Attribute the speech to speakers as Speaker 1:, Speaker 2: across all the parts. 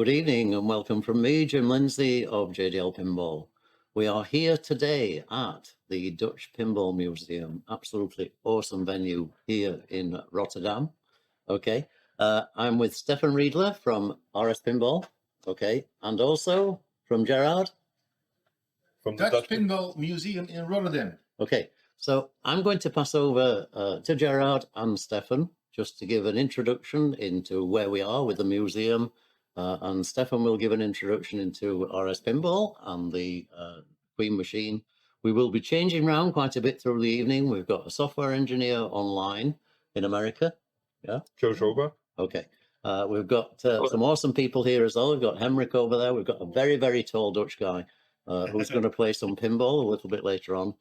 Speaker 1: Good evening and welcome from me, Jim Lindsay of JDL Pinball. We are here today at the Dutch Pinball Museum, absolutely awesome venue here in Rotterdam. Okay, I'm with Stefan Riedler from RS Pinball, okay, and also from Gerard.
Speaker 2: From the Dutch Pinball Museum in Rotterdam.
Speaker 1: Okay, so I'm going to pass over to Gerard and Stefan just to give an introduction into where we are with the museum. And Stefan will give an introduction into RS Pinball and the Queen machine. We will be changing around quite a bit through the evening. We've got a software engineer online in America. Yeah.
Speaker 3: Joe Schober.
Speaker 1: Okay. We've got some awesome people here as well. We've got Hemrick over there. We've got a very, very tall Dutch guy who's going to play some pinball a little bit later on.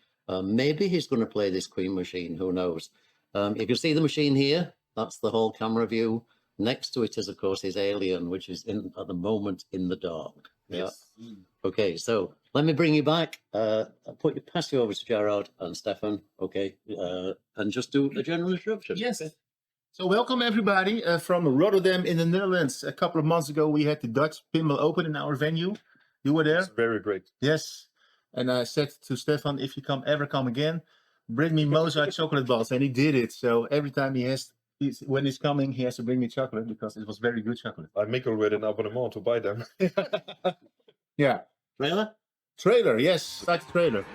Speaker 1: Maybe he's going to play this Queen machine. Who knows? You can see the machine here. That's the whole camera view. Next to it is, of course, his Alien, which is at the moment in the dark.
Speaker 2: Yes.
Speaker 1: Yeah. Okay, so let me bring you back. Pass you over to Gerard and Stefan. Okay, and just do a general introduction.
Speaker 2: Yes.
Speaker 1: Okay.
Speaker 2: So welcome everybody from Rotterdam in the Netherlands. A couple of months ago, we had the Dutch Pinball Open in our venue. You were there?
Speaker 3: It's very great.
Speaker 2: Yes. And I said to Stefan, if you ever come again, bring me Mozart chocolate balls. And he did it. So every time when he's coming, he has to bring me chocolate because it was very good chocolate.
Speaker 3: I make already an abonnement to buy them.
Speaker 2: Yeah.
Speaker 1: Trailer?
Speaker 2: Trailer, yes. Like trailer.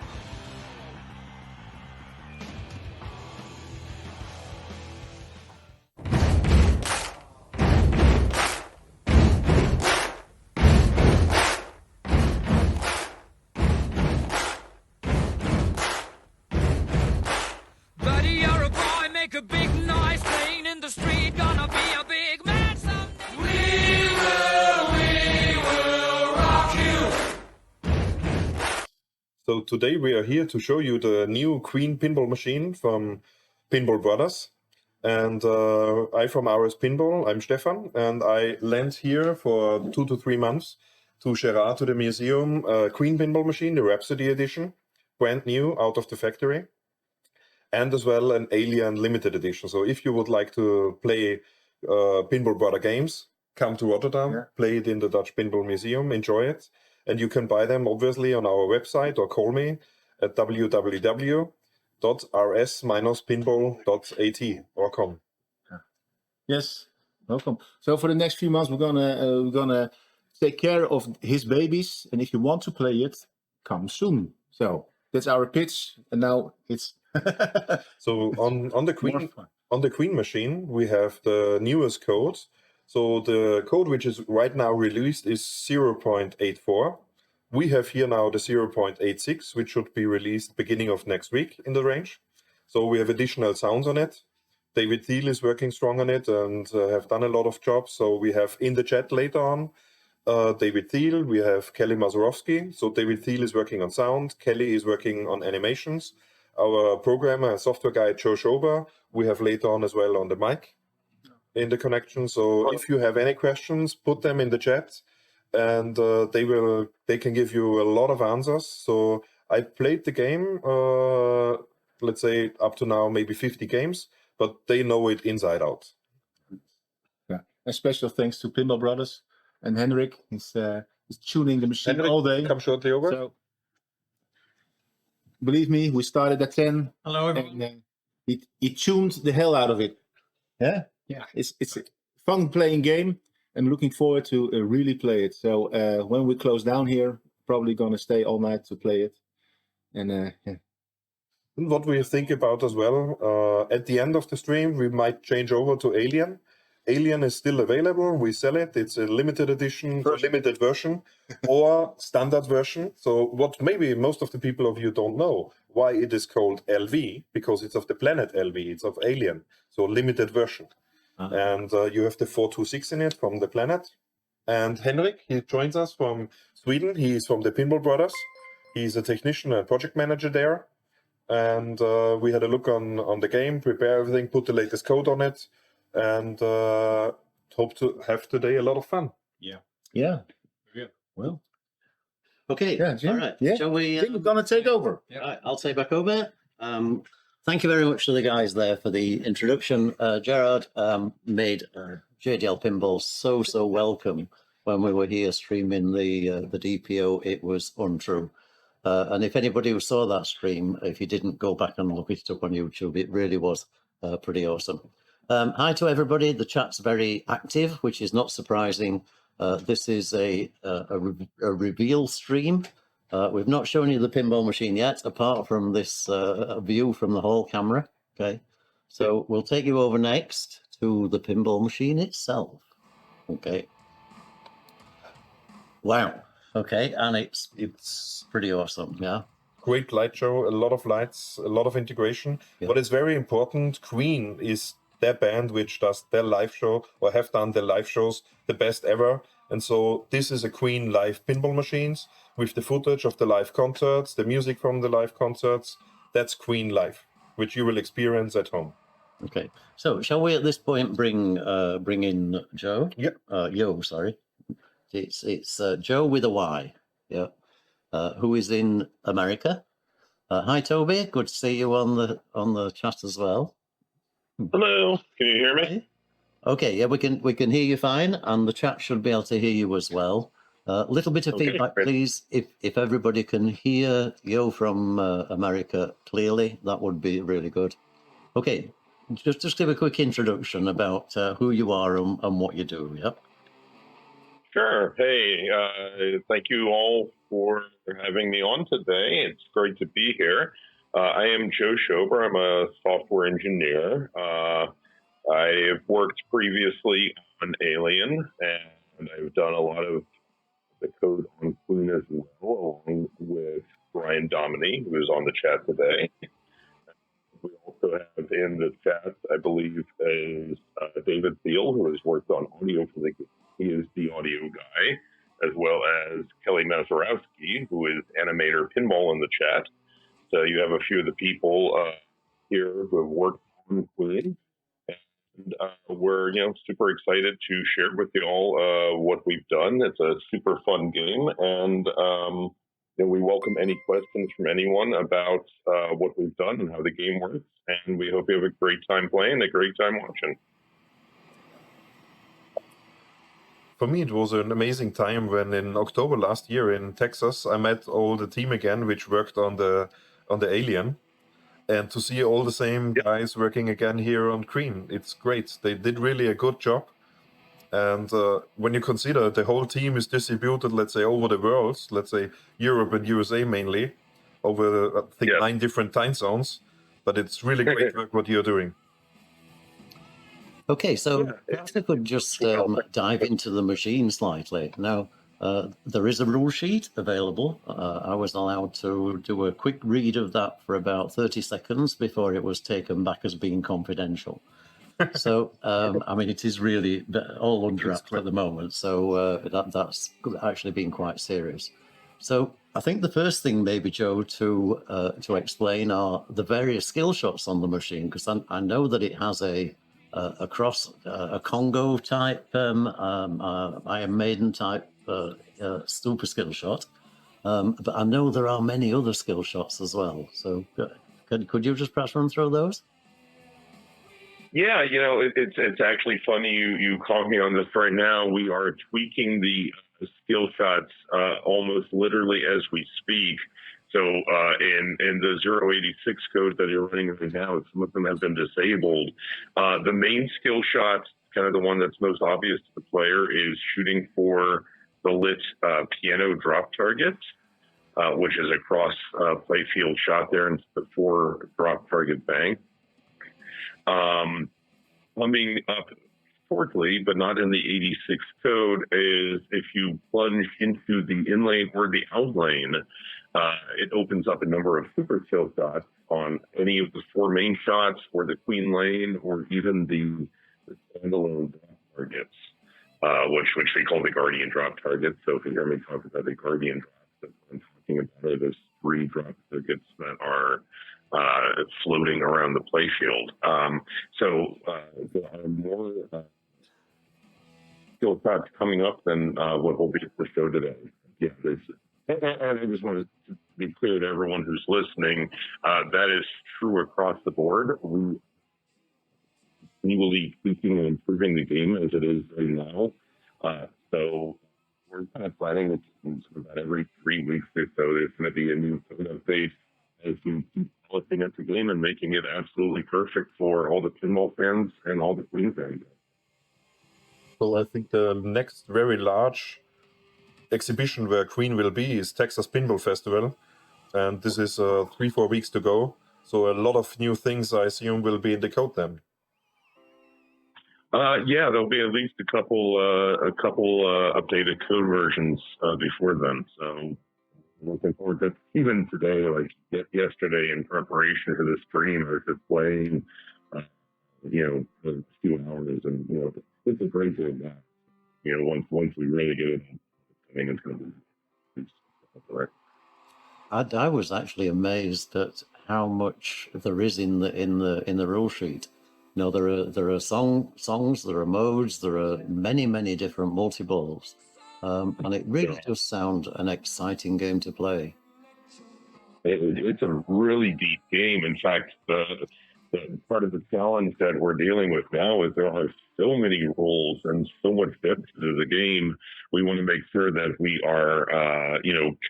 Speaker 4: Buddy, you're a boy, make a big noise, playing in the street, gonna be a big man someday. We will rock you.
Speaker 3: So today we are here to show you the new Queen pinball machine from Pinball Brothers. And I'm from RS Pinball, I'm Stefan, and I lent here for 2 to 3 months to Gerard, to the museum, Queen pinball machine, the Rhapsody edition, brand new, out of the factory. And as well an Alien limited edition. So if you would like to play Pinball Brother games, come to Rotterdam, play it in the Dutch Pinball Museum, enjoy it. And you can buy them obviously on our website or call me at www.rs-pinball.at or com.
Speaker 2: Yes, welcome. So for the next few months, we're gonna take care of his babies, and if you want to play it, come soon. So that's our pitch, and now it's
Speaker 3: So on the Queen machine, we have the newest code. So the code which is right now released is 0.84. We have here now the 0.86, which should be released beginning of next week in the range. So we have additional sounds on it. David Thiel is working strong on it and have done a lot of jobs. So we have in the chat later on David Thiel, we have Kelly Mazurovsky. So David Thiel is working on sound, Kelly is working on animations. Our programmer and software guy, Joe Schober, we have later on as well on the mic in the connection. So if you have any questions, put them in the chat and they can give you a lot of answers. So I played the game, let's say up to now, maybe 50 games, but they know it inside out.
Speaker 2: Yeah, a special thanks to Pinball Brothers and Hemrick. He's tuning the machine
Speaker 3: Hemrick,
Speaker 2: all day.
Speaker 3: come shortly over.
Speaker 2: So, believe me, we started at 10.
Speaker 5: Hello, everyone.
Speaker 2: And he tuned the hell out of it. Yeah, yeah. It's a fun playing game. I'm looking forward to really play it. So when we close down here, probably gonna stay all night to play it. And yeah.
Speaker 3: And what we think about as well, at the end of the stream, we might change over to Alien. Alien is still available. We sell it. It's a limited edition, limited version, or standard version. So what maybe most of the people of you don't know, why it is called LV, because it's of the planet LV, it's of Alien, so limited version. And you have the 426 in it from the planet. And Henrik, he joins us from Sweden. He's from the Pinball Brothers. He's a technician and project manager there. And we had a look on the game, prepare everything, put the latest code on it. And hope to have today a lot of fun.
Speaker 5: Yeah.
Speaker 2: Yeah.
Speaker 5: Yeah.
Speaker 2: Well.
Speaker 1: Okay.
Speaker 2: Yeah, Jim.
Speaker 1: All right.
Speaker 2: Yeah.
Speaker 1: Shall we?
Speaker 2: Jim's gonna take over.
Speaker 1: All right. I'll take back over. Thank you very much to the guys there for the introduction. Gerard made JDL Pinball so welcome when we were here streaming the DPO, it was untrue. And if anybody who saw that stream, if you didn't go back and look it up on YouTube, it really was pretty awesome. Hi to everybody. The chat's very active, which is not surprising. This is a reveal stream. We've not shown you the pinball machine yet, apart from this view from the whole camera. Okay, so we'll take you over next to the pinball machine itself. Okay. Wow. Okay, and it's pretty awesome. Yeah.
Speaker 3: Great light show, a lot of lights, a lot of integration.
Speaker 1: Yeah.
Speaker 3: What is very important, Queen is their band which does their live show or have done their live shows the best ever. And so this is a Queen live pinball machines with the footage of the live concerts, the music from the live concerts. That's Queen live, which you will experience at home.
Speaker 1: Okay. So shall we at this point bring in Joe?
Speaker 3: Yep.
Speaker 1: Yo, sorry. It's Joe with a Y. Yeah. Who is in America. Hi Toby, good to see you on the chat as well.
Speaker 5: Hello, can you hear me?
Speaker 1: Okay, yeah, we can hear you fine, and the chat should be able to hear you as well. Little bit of feedback,
Speaker 5: great.
Speaker 1: please. If everybody can hear you from America clearly, that would be really good. Okay, just give a quick introduction about who you are and what you do. Yep.
Speaker 5: Sure. Hey, thank you all for having me on today. It's great to be here. I am Joe Schober. I'm a software engineer. I've worked previously on Alien, and I've done a lot of the code on Queen as well, along with Brian Dominy, who is on the chat today. We also have in the chat, I believe, is David Thiel, who has worked on audio for the game. He is the audio guy, as well as Kelly Mazurowski, who is animator pinball in the chat. So you have a few of the people here who have worked on Queen. And we're super excited to share with you all what we've done. It's a super fun game, and we welcome any questions from anyone about what we've done and how the game works. And we hope you have a great time playing, a great time watching.
Speaker 3: For me, it was an amazing time when in October last year in Texas, I met all the team again, which worked on the Alien. And to see all the same guys working again here on Queen, it's great. They did really a good job. And when you consider the whole team is distributed, let's say, over the world, let's say Europe and USA mainly, over, I think, 9 different time zones. But it's really great work what you're doing.
Speaker 1: Okay, so perhaps I could just dive into the machine slightly. Now, there is a rule sheet available. I was allowed to do a quick read of that for about 30 seconds before it was taken back as being confidential. So, I mean, it is really all under wraps at the moment. So that's actually been quite serious. So I think the first thing, maybe, Joe, to explain are the various skill shots on the machine, because I know that it has a Congo type, Iron Maiden type super skill shot, but I know there are many other skill shots as well. So could you just perhaps run through those?
Speaker 5: Yeah, it's actually funny you caught me on this right now. We are tweaking the skill shots almost literally as we speak. So in the 086 code that you're running right now, some of them have been disabled. The main skill shot, kind of the one that's most obvious to the player, is shooting for the lit piano drop target, which is a cross play field shot there and the 4 drop target bang. Coming up shortly, but not in the 86 code, is if you plunge into the in-lane or the out-lane, it opens up a number of super skill shots on any of the 4 main shots, or the Queen lane, or even the standalone drop targets, which we call the Guardian drop targets. So if you hear me talk about the Guardian drops, that's what I'm talking about. There's 3 drop targets that are floating around the play field. So there are more skill shots coming up than what will be at the show today. Yeah, and I just want to be clear to everyone who's listening, that is true across the board. We will be tweaking and improving the game as it is right now. So we're kind of planning it about every 3 weeks or so. There's going to be a new code update as we keep looking at the game and making it absolutely perfect for all the pinball fans and all the Queen fans.
Speaker 3: Well, I think the next very large exhibition where Queen will be is Texas Pinball Festival, and this is 3-4 weeks to go. So a lot of new things, I assume, will be in the code then.
Speaker 5: Yeah, there'll be at least a couple updated code versions before then. So looking forward to even today, like yesterday, in preparation for the stream, I was just playing, for a few hours, and it's a great day back. Once we really get it, I think it's going to be right.
Speaker 1: I was actually amazed at how much there is in the rule sheet. There are songs, there are modes, there are many different multi-balls, and it really does sound an exciting game to play.
Speaker 5: It's a really deep game. In fact, the part of the challenge that we're dealing with now is there are so many rules and so much depth to the game. We want to make sure that we are,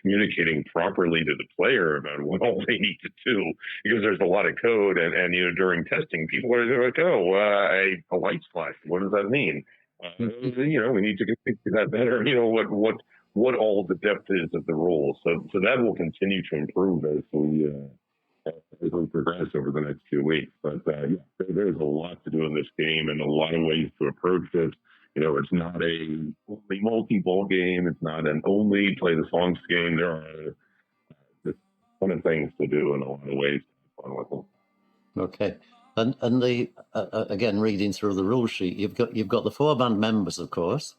Speaker 5: communicating properly to the player about what all they need to do, because there's a lot of code, and during testing, people are like, a light flash. What does that mean? We need to get that better. What all the depth is of the rules. So that will continue to improve as we progress over the next 2 weeks. But there's a lot to do in this game and a lot of ways to approach it. It's not a only multi-ball game. It's not an only play the songs game. There are just a ton of things to do in a lot of ways to have fun with them.
Speaker 1: Okay, and the again, reading through the rule sheet, you've got the 4 band members, of course,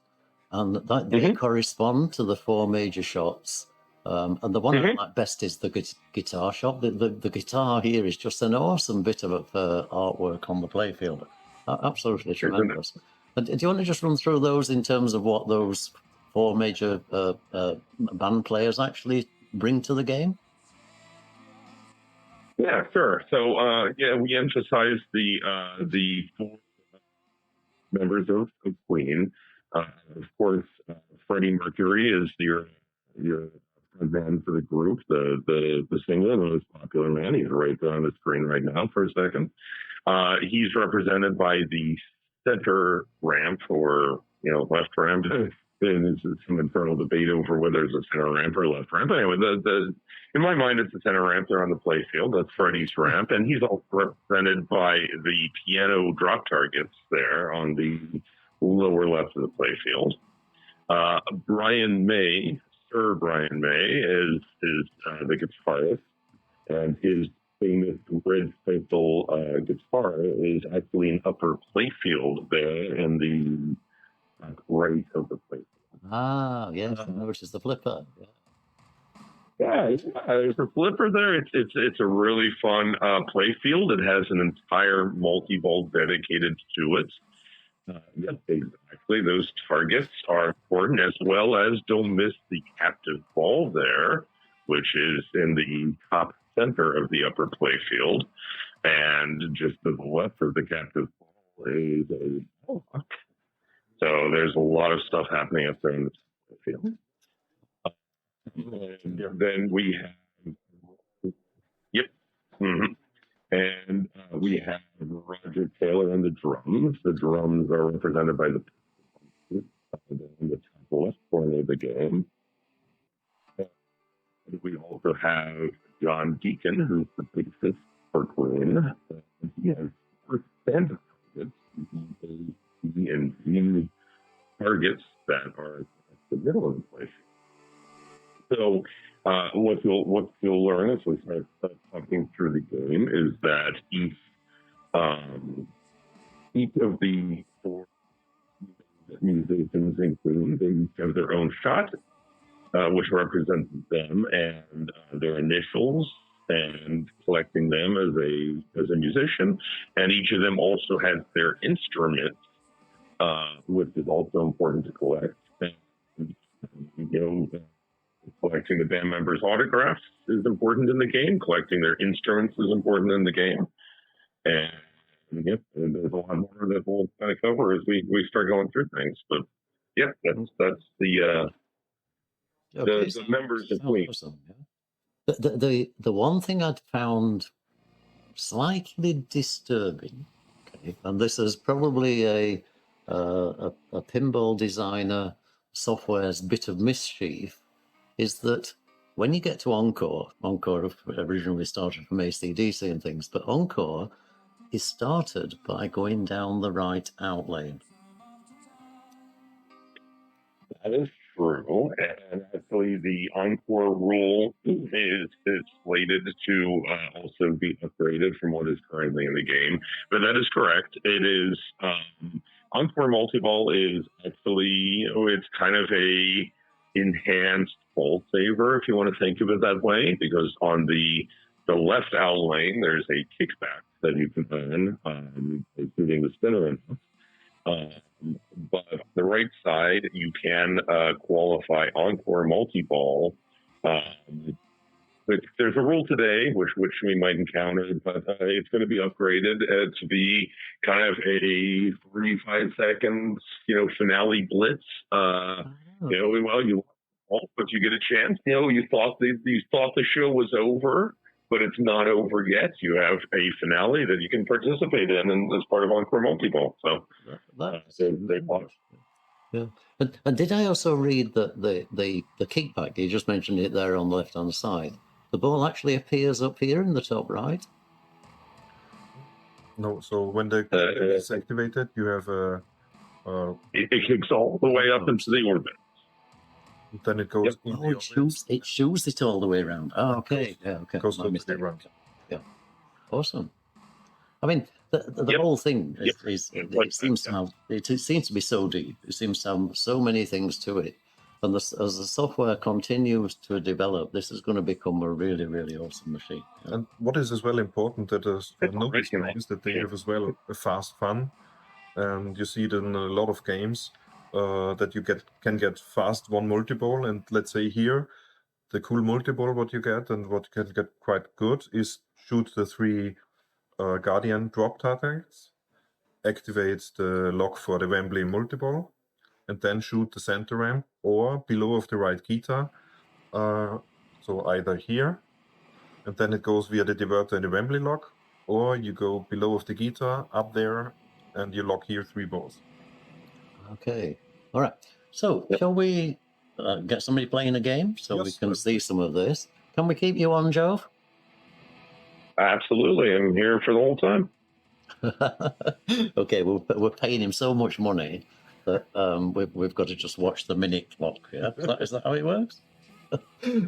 Speaker 1: and that they correspond to the 4 major shots. And the one I like best is the guitar shot. The guitar here is just an awesome bit of artwork on the playfield. Absolutely tremendous. And do you want to just run through those in terms of what those 4 major band players actually bring to the game?
Speaker 5: Yeah, sure. So we emphasize the 4 members of Queen. Of course, Freddie Mercury is your man for the group, the singer, the most popular man. He's right there on the screen right now for a second. He's represented by the center ramp, or left ramp. There's some internal debate over whether it's a center ramp or left ramp. Anyway, in my mind, it's the center ramp there on the playfield. That's Freddie's ramp, and he's also represented by the piano drop targets there on the lower left of the playfield. Brian May, Sir Brian May, is the guitarist, and his famous red pencil guitar is actually an upper playfield there in the right of the playfield.
Speaker 1: Ah, yes, which is the flipper.
Speaker 5: Yeah, there's a flipper there. It's a really fun playfield. It has an entire multi-ball dedicated to it. Yes, exactly. Those targets are important, as well as don't miss the captive ball there, which is in the top center of the upper playfield. And just to the left of the captive ball is a ball lock. So there's a lot of stuff happening up there in the field. And then we have, and we have Roger Taylor on the drums. The drums are represented by the in the top left corner of the game. And we also have John Deacon, who's the bassist for Queen. He has 4 standard targets, A, C, and G targets that are at the middle of the place. So what you'll learn as we start talking through the game is that each of the 4 musicians in Queen, they each have their own shot, which represents them and their initials, and collecting them as a musician. And each of them also has their instrument, which is also important to collect. And, collecting the band members' autographs is important in the game. Collecting their instruments is important in the game. And there's a lot more that we'll kind of cover as we start going through things. But that's
Speaker 1: Okay,
Speaker 5: the members of
Speaker 1: sounds
Speaker 5: Queen.
Speaker 1: awesome. Yeah. The one thing I'd found slightly disturbing, okay, and this is probably a pinball designer software's bit of mischief, is that when you get to Encore originally started from AC/DC and things, but Encore is started by going down the right out lane.
Speaker 5: That is true, and actually, the Encore rule is slated to also be upgraded from what is currently in the game. But that is correct. It is Encore multi-ball is actually it's kind of a enhanced ball saver, if you want to think of it that way, because on the left out lane there's a kickback that you can earn, including the spinner. But on the right side, you can qualify Encore multi-ball. There's a rule today, which we might encounter, but it's going to be upgraded to be kind of a 3-5 seconds, finale blitz. But you get a chance. You thought the show was over, but it's not over yet. You have a finale that you can participate in, and as part of Encore multi-ball. So
Speaker 1: yeah. And did I also read that the kickback, you just mentioned it there on the left hand side, the ball actually appears up here in the top right?
Speaker 3: No, so when the is activated, you have
Speaker 5: it kicks all the way up into the orbit.
Speaker 3: Then it goes.
Speaker 1: Yep. It shoots it all the way around. Oh, okay. Yeah, okay.
Speaker 3: Goes
Speaker 1: My mistake.
Speaker 3: around.
Speaker 1: Yeah. Awesome. I mean, the whole thing it seems to be so deep. It seems to have so many things to it. And as the software continues to develop, this is going to become a really, really awesome machine. Yeah.
Speaker 3: And what is as well important that is noticed is that they have as well a fast fun, and you see it in a lot of games that you can get fast one multi-ball. And let's say here, the cool multi-ball what you get and what can get quite good is shoot the 3 Guardian drop targets, activates the lock for the Wembley multi-ball, and then shoot the center ramp or below of the right guitar. So either here, and then it goes via the diverter and the Wembley lock, or you go below of the guitar up there and you lock here 3 balls.
Speaker 1: Okay. All right. So shall we get somebody playing a game so we can see some of this? Can we keep you on, Joe?
Speaker 5: Absolutely. I'm here for the whole time.
Speaker 1: Okay. We're paying him so much money that we've got to just watch the minute clock. Yeah. Is that how it works?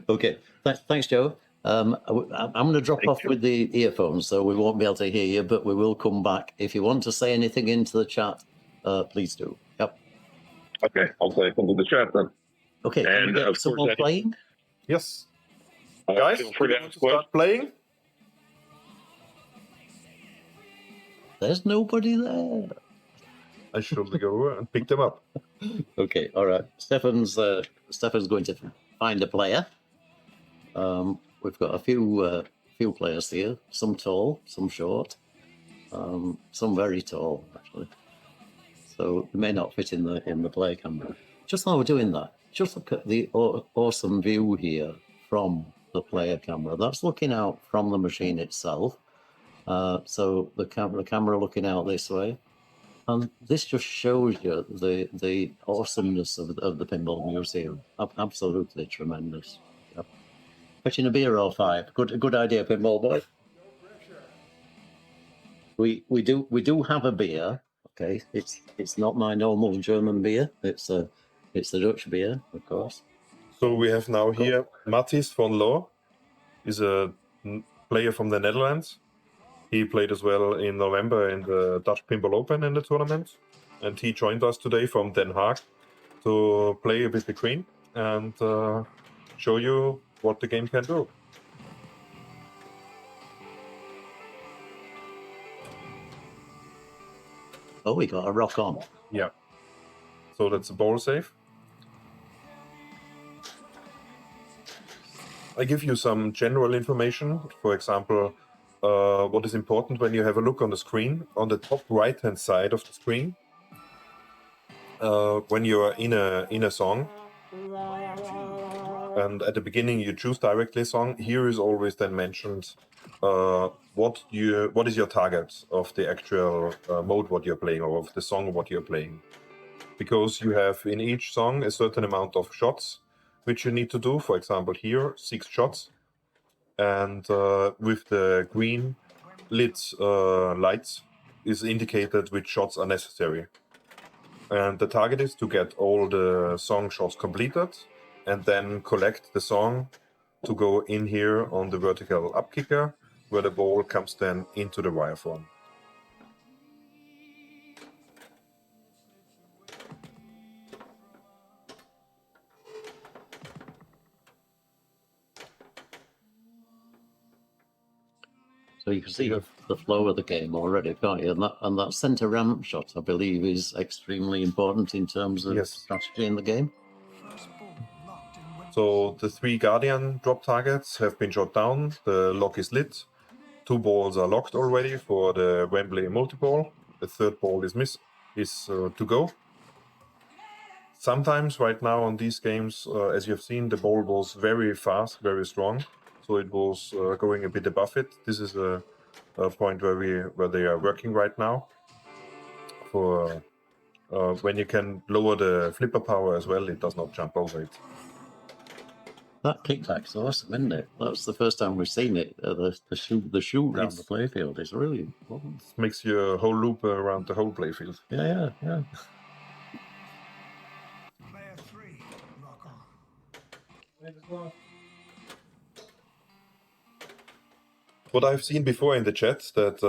Speaker 1: Okay. Thanks, Joe. I'm going to drop off with the earphones, so we won't be able to hear you, but we will come back. If you want to say anything into the chat, please do. Yep.
Speaker 5: Okay, I'll say something to the chat then.
Speaker 1: Okay, and of course, playing?
Speaker 3: Yes. Guys,
Speaker 5: feel free to
Speaker 3: start playing.
Speaker 1: There's nobody there.
Speaker 3: I should go and pick them up.
Speaker 1: Okay, all right. Stefan's going to find a player. We've got a few players here. Some tall, some short, some very tall actually. So they may not fit in the play camera. Just while we're doing that, just look at the awesome view here from the player camera. That's looking out from the machine itself. So the camera looking out this way. And this just shows you the awesomeness of the Pinball Museum. Absolutely tremendous. Yep. Fetching a beer or 5. Good idea, Pinball Boy. We do have a beer. Okay, it's not my normal German beer. It's the Dutch beer, of course.
Speaker 3: So we have now here Matthijs van Loo, is a player from the Netherlands. He played as well in November in the Dutch Pinball Open in the tournament, and he joined us today from Den Haag to play with the Queen and show you what the game can do.
Speaker 1: Oh, we got a rock on.
Speaker 3: Yeah. So that's a ball save. I give you some general information. For example, what is important when you have a look on the screen, on the top right-hand side of the screen, when you are in a song, and at the beginning you choose directly a song. Here is always then mentioned what is your target of the actual mode what you're playing, or of the song what you're playing, because you have in each song a certain amount of shots which you need to do. For example, here 6 shots, and with the green lit lights is indicated which shots are necessary. And the target is to get all the song shots completed and then collect the song to go in here on the vertical up kicker, where the ball comes then into the wire form.
Speaker 1: So you can see the flow of the game already, can't you? And that center ramp shot, I believe, is extremely important in terms of
Speaker 3: Yes.
Speaker 1: strategy in the game.
Speaker 3: So the 3 Guardian drop targets have been shot down. The lock is lit. 2 balls are locked already for the Wembley multi-ball. The 3rd ball is to go. Sometimes right now on these games, as you've seen, the ball was very fast, very strong. So it was going a bit above it. This is a point where they are working right now. For when you can lower the flipper power as well, it does not jump over it.
Speaker 1: That kickback's awesome, isn't it? That's the first time we've seen it. The shoot around the playfield is really important.
Speaker 3: It makes you a whole loop around the whole playfield.
Speaker 1: Yeah.
Speaker 6: Player 3, rock on.
Speaker 3: What I've seen before in the chat, that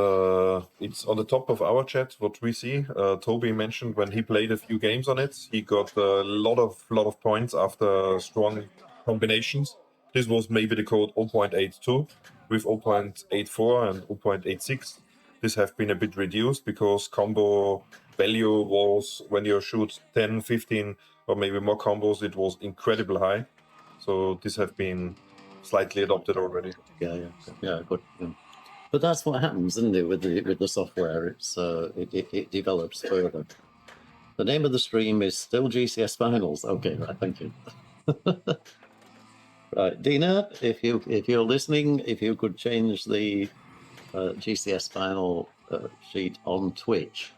Speaker 3: it's on the top of our chat, what we see. Toby mentioned when he played a few games on it, he got a lot of points after strong combinations. This was maybe the code 0.82 with 0.84 and 0.86. This have been a bit reduced because combo value was, when you shoot 10, 15 or maybe more combos, it was incredibly high. So this have been slightly adopted already.
Speaker 1: Yeah, good. Yeah. But that's what happens, isn't it, with the software? It's it develops further. The name of the stream is still GCS Finals. Okay, right, thank you. Right, Dina, if you're listening, if you could change the GCS Final sheet on Twitch.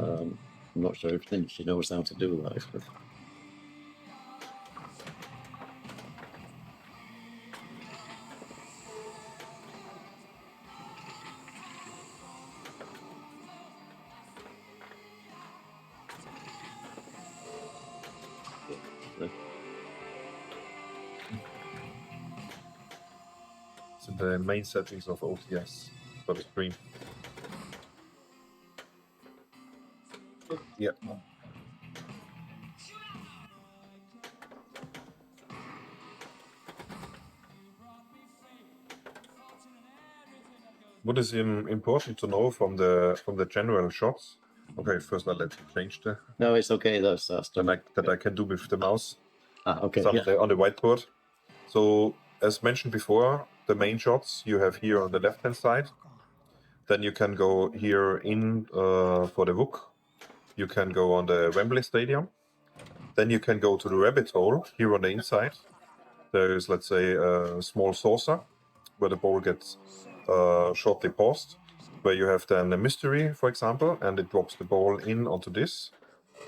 Speaker 1: I'm not sure if she knows how to do that. But...
Speaker 3: It's in the main settings of OTS for the stream. Yeah. What is important to know from the general shots? Okay, first I'll let you change the.
Speaker 1: No, it's okay. That's
Speaker 3: that I can do with the mouse.
Speaker 1: Okay.
Speaker 3: On the whiteboard. So as mentioned before, the main shots you have here on the left-hand side. Then you can go here in for the Wook. You can go on the Wembley Stadium. Then you can go to the rabbit hole here on the inside. There is, let's say, a small saucer where the ball gets shortly paused, where you have then a mystery, for example, and it drops the ball in onto this,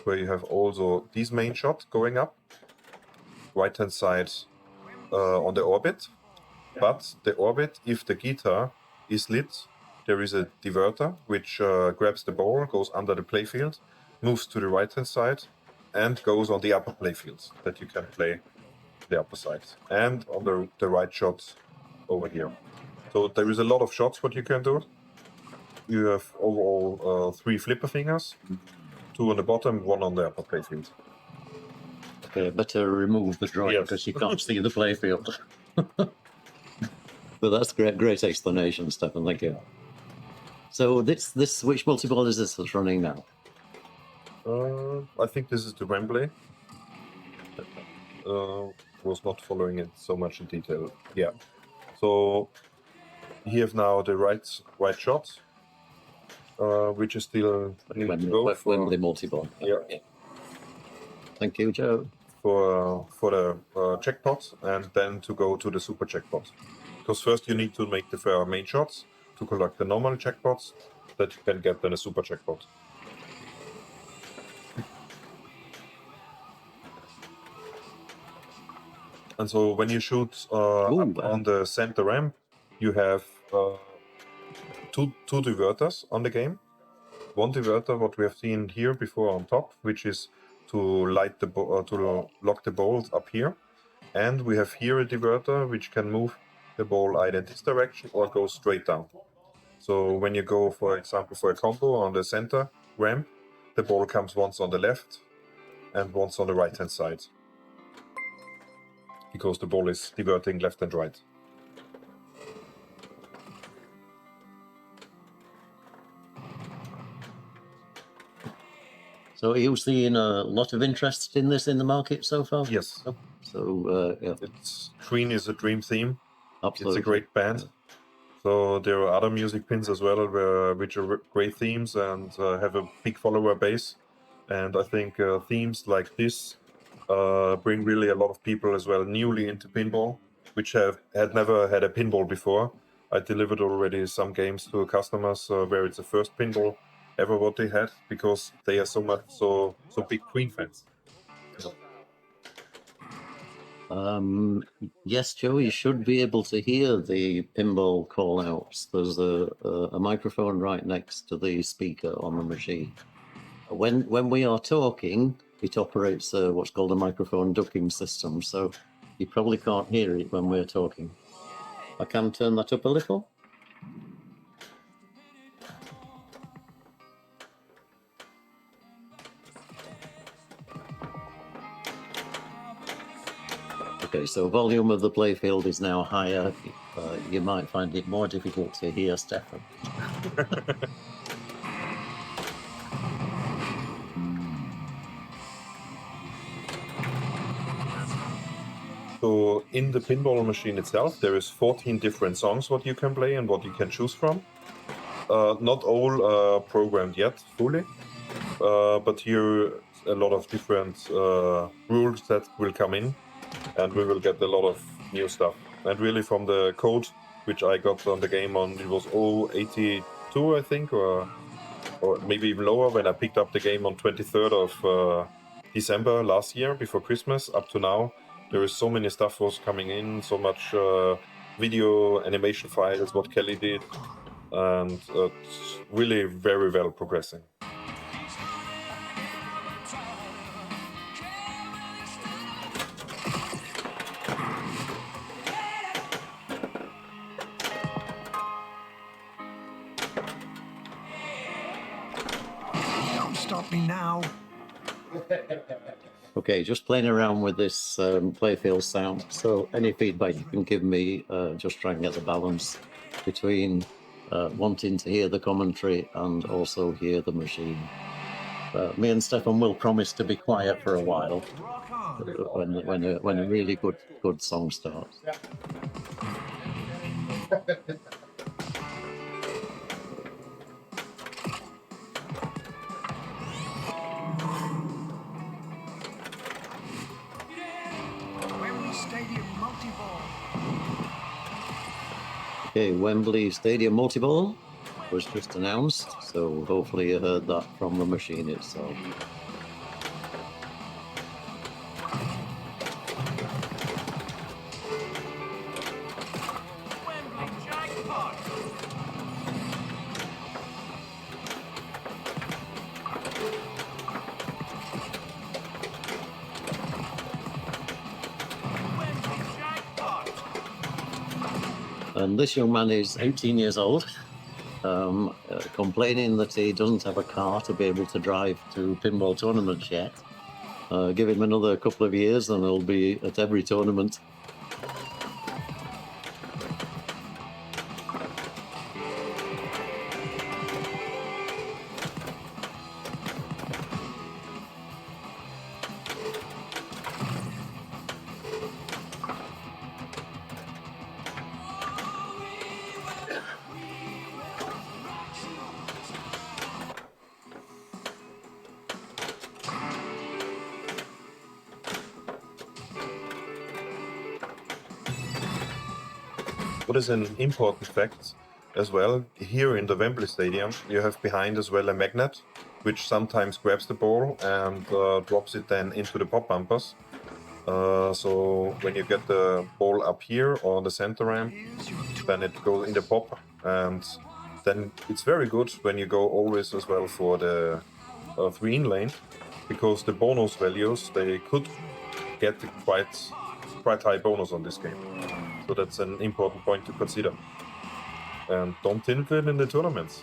Speaker 3: where you have also this main shot going up. Right-hand side on the orbit. But the orbit, if the guitar is lit, there is a diverter which grabs the ball, goes under the playfield, moves to the right-hand side, and goes on the upper playfield that you can play the upper side. And on the right shot over here. So there is a lot of shots what you can do. You have overall 3 flipper fingers, 2 on the bottom, 1 on the upper playfield.
Speaker 1: Okay, better remove the drawing because you can't see the playfield. But that's great explanation, Stefan. Thank you. So this which multi-ball is this that's running now?
Speaker 3: I think this is the Wembley. Was not following it so much in detail. Yeah. So you have now the right shot, which is still
Speaker 1: Wembley multi-ball.
Speaker 3: Yeah.
Speaker 1: Thank you, Joe.
Speaker 3: for the jackpot and then to go to the super jackpot. Because first you need to make the main shots to collect the normal jackpots that you can get then a super jackpot. And so when you shoot up on the center ramp, you have two diverters on the game. One diverter, what we have seen here before on top, which is to light the to lock the balls up here, and we have here a diverter which can move the ball either in this direction or go straight down. So when you go, for example, for a combo on the center ramp, the ball comes once on the left and once on the right hand side, because the ball is diverting left and right.
Speaker 1: So are you seeing a lot of interest in this in the market so far?
Speaker 3: Yes.
Speaker 1: So yeah,
Speaker 3: Queen is a dream theme.
Speaker 1: absolutely.
Speaker 3: It's a great band. So there are other music pins as well, which are great themes and have a big follower base. And I think themes like this bring really a lot of people as well newly into pinball, which had never had a pinball before. I delivered already some games to customers where it's the first pinball ever what they had, because they are so big Queen fans.
Speaker 1: Yes, Joe, you should be able to hear the pinball call outs. There's a microphone right next to the speaker on the machine. When we are talking, it operates what's called a microphone ducking system, so you probably can't hear it when we're talking. I can turn that up a little. Okay, so volume of the playfield is now higher. You might find it more difficult to hear Stefan.
Speaker 3: So in the pinball machine itself, there is 14 different songs what you can play and what you can choose from. Not all programmed yet fully, but here a lot of different rules that will come in, and we will get a lot of new stuff. And really from the code which I got on the game on, it was 082 I think, or maybe even lower, when I picked up the game on 23rd of December last year before Christmas. Up to now there is so many stuff was coming in, so much video animation files what Kelly did, and it's really very well progressing.
Speaker 6: Don't stop me now.
Speaker 1: Okay, just playing around with this playfield sound. So any feedback you can give me, just try and get the balance between wanting to hear the commentary and also hear the machine. Me and Stefan will promise to be quiet for a while
Speaker 6: Rock on.
Speaker 1: when a really good song starts.
Speaker 6: Wembley Stadium multi-ball.
Speaker 1: Okay, Wembley Stadium multi-ball was just announced, so hopefully you heard that from the machine itself.
Speaker 4: Wembley jackpot. Wembley jackpot.
Speaker 1: And this young man is 18 years old, complaining that he doesn't have a car to be able to drive to pinball tournaments yet. Give him another couple of years and he'll be at every tournament.
Speaker 3: what is an important fact as well, here in the Wembley Stadium, you have behind as well a magnet, which sometimes grabs the ball and drops it then into the pop bumpers. So when you get the ball up here on the center ramp, then it goes in the pop, and then it's very good when you go always as well for the 3-in lane, because the bonus values, they could get quite high bonus on this game. So that's an important point to consider. And don't tinkle it in the tournaments.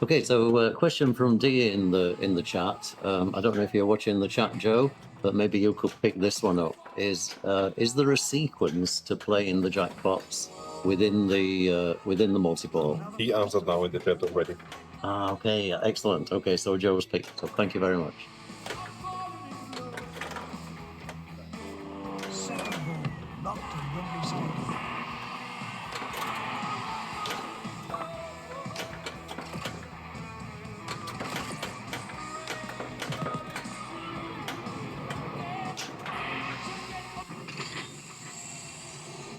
Speaker 1: Okay, so question from D in the chat. I don't know if you're watching the chat, Joe, but maybe you could pick this one up. Is there a sequence to play in the jackpots within the multi-ball?
Speaker 3: He answered now in the chat already.
Speaker 1: Ah, okay, excellent. Okay, so Joe's picked. So thank you very much.
Speaker 6: Second ball, locked in Wembley Stadium.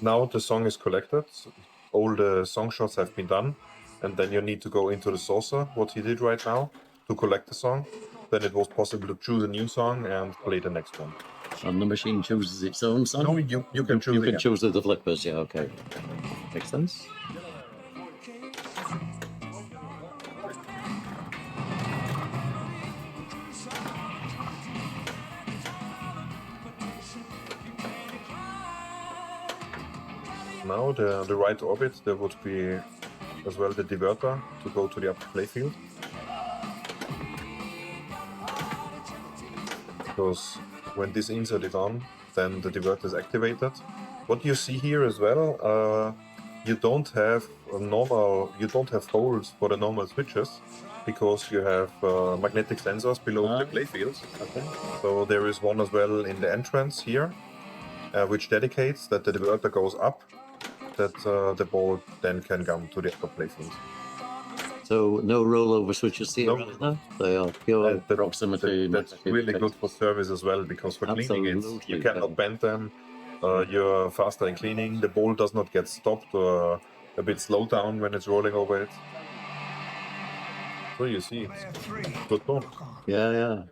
Speaker 3: Now the song is collected, all the song shots have been done, and then you need to go into the saucer, what he did right now, to collect the song. Then it was possible to choose a new song and play the next one.
Speaker 1: And the machine chooses its own song?
Speaker 3: No, you can choose
Speaker 1: You can
Speaker 3: again.
Speaker 1: choose the flippers, yeah, okay. Makes sense.
Speaker 3: Now the right orbit, there would be as well the diverter to go to the upper playfield. Because when this insert is on, then the diverter is activated. What you see here as well, you don't have holes for the normal switches, because you have magnetic sensors below the playfields.
Speaker 1: Okay.
Speaker 3: So there is one as well in the entrance here, which dedicates that the diverter goes up, that the ball then can come to the upper playfield.
Speaker 1: So no rollover switches here,
Speaker 3: No.
Speaker 1: either? They are pure proximity.
Speaker 3: That's really good for service as well, because for cleaning it,
Speaker 1: Absolutely,
Speaker 3: you cannot bend them. You're faster in cleaning. The ball does not get stopped or a bit slowed down when it's rolling over it. So you see, it's
Speaker 6: Player 3,
Speaker 3: good ball.
Speaker 6: lock on.
Speaker 1: Yeah.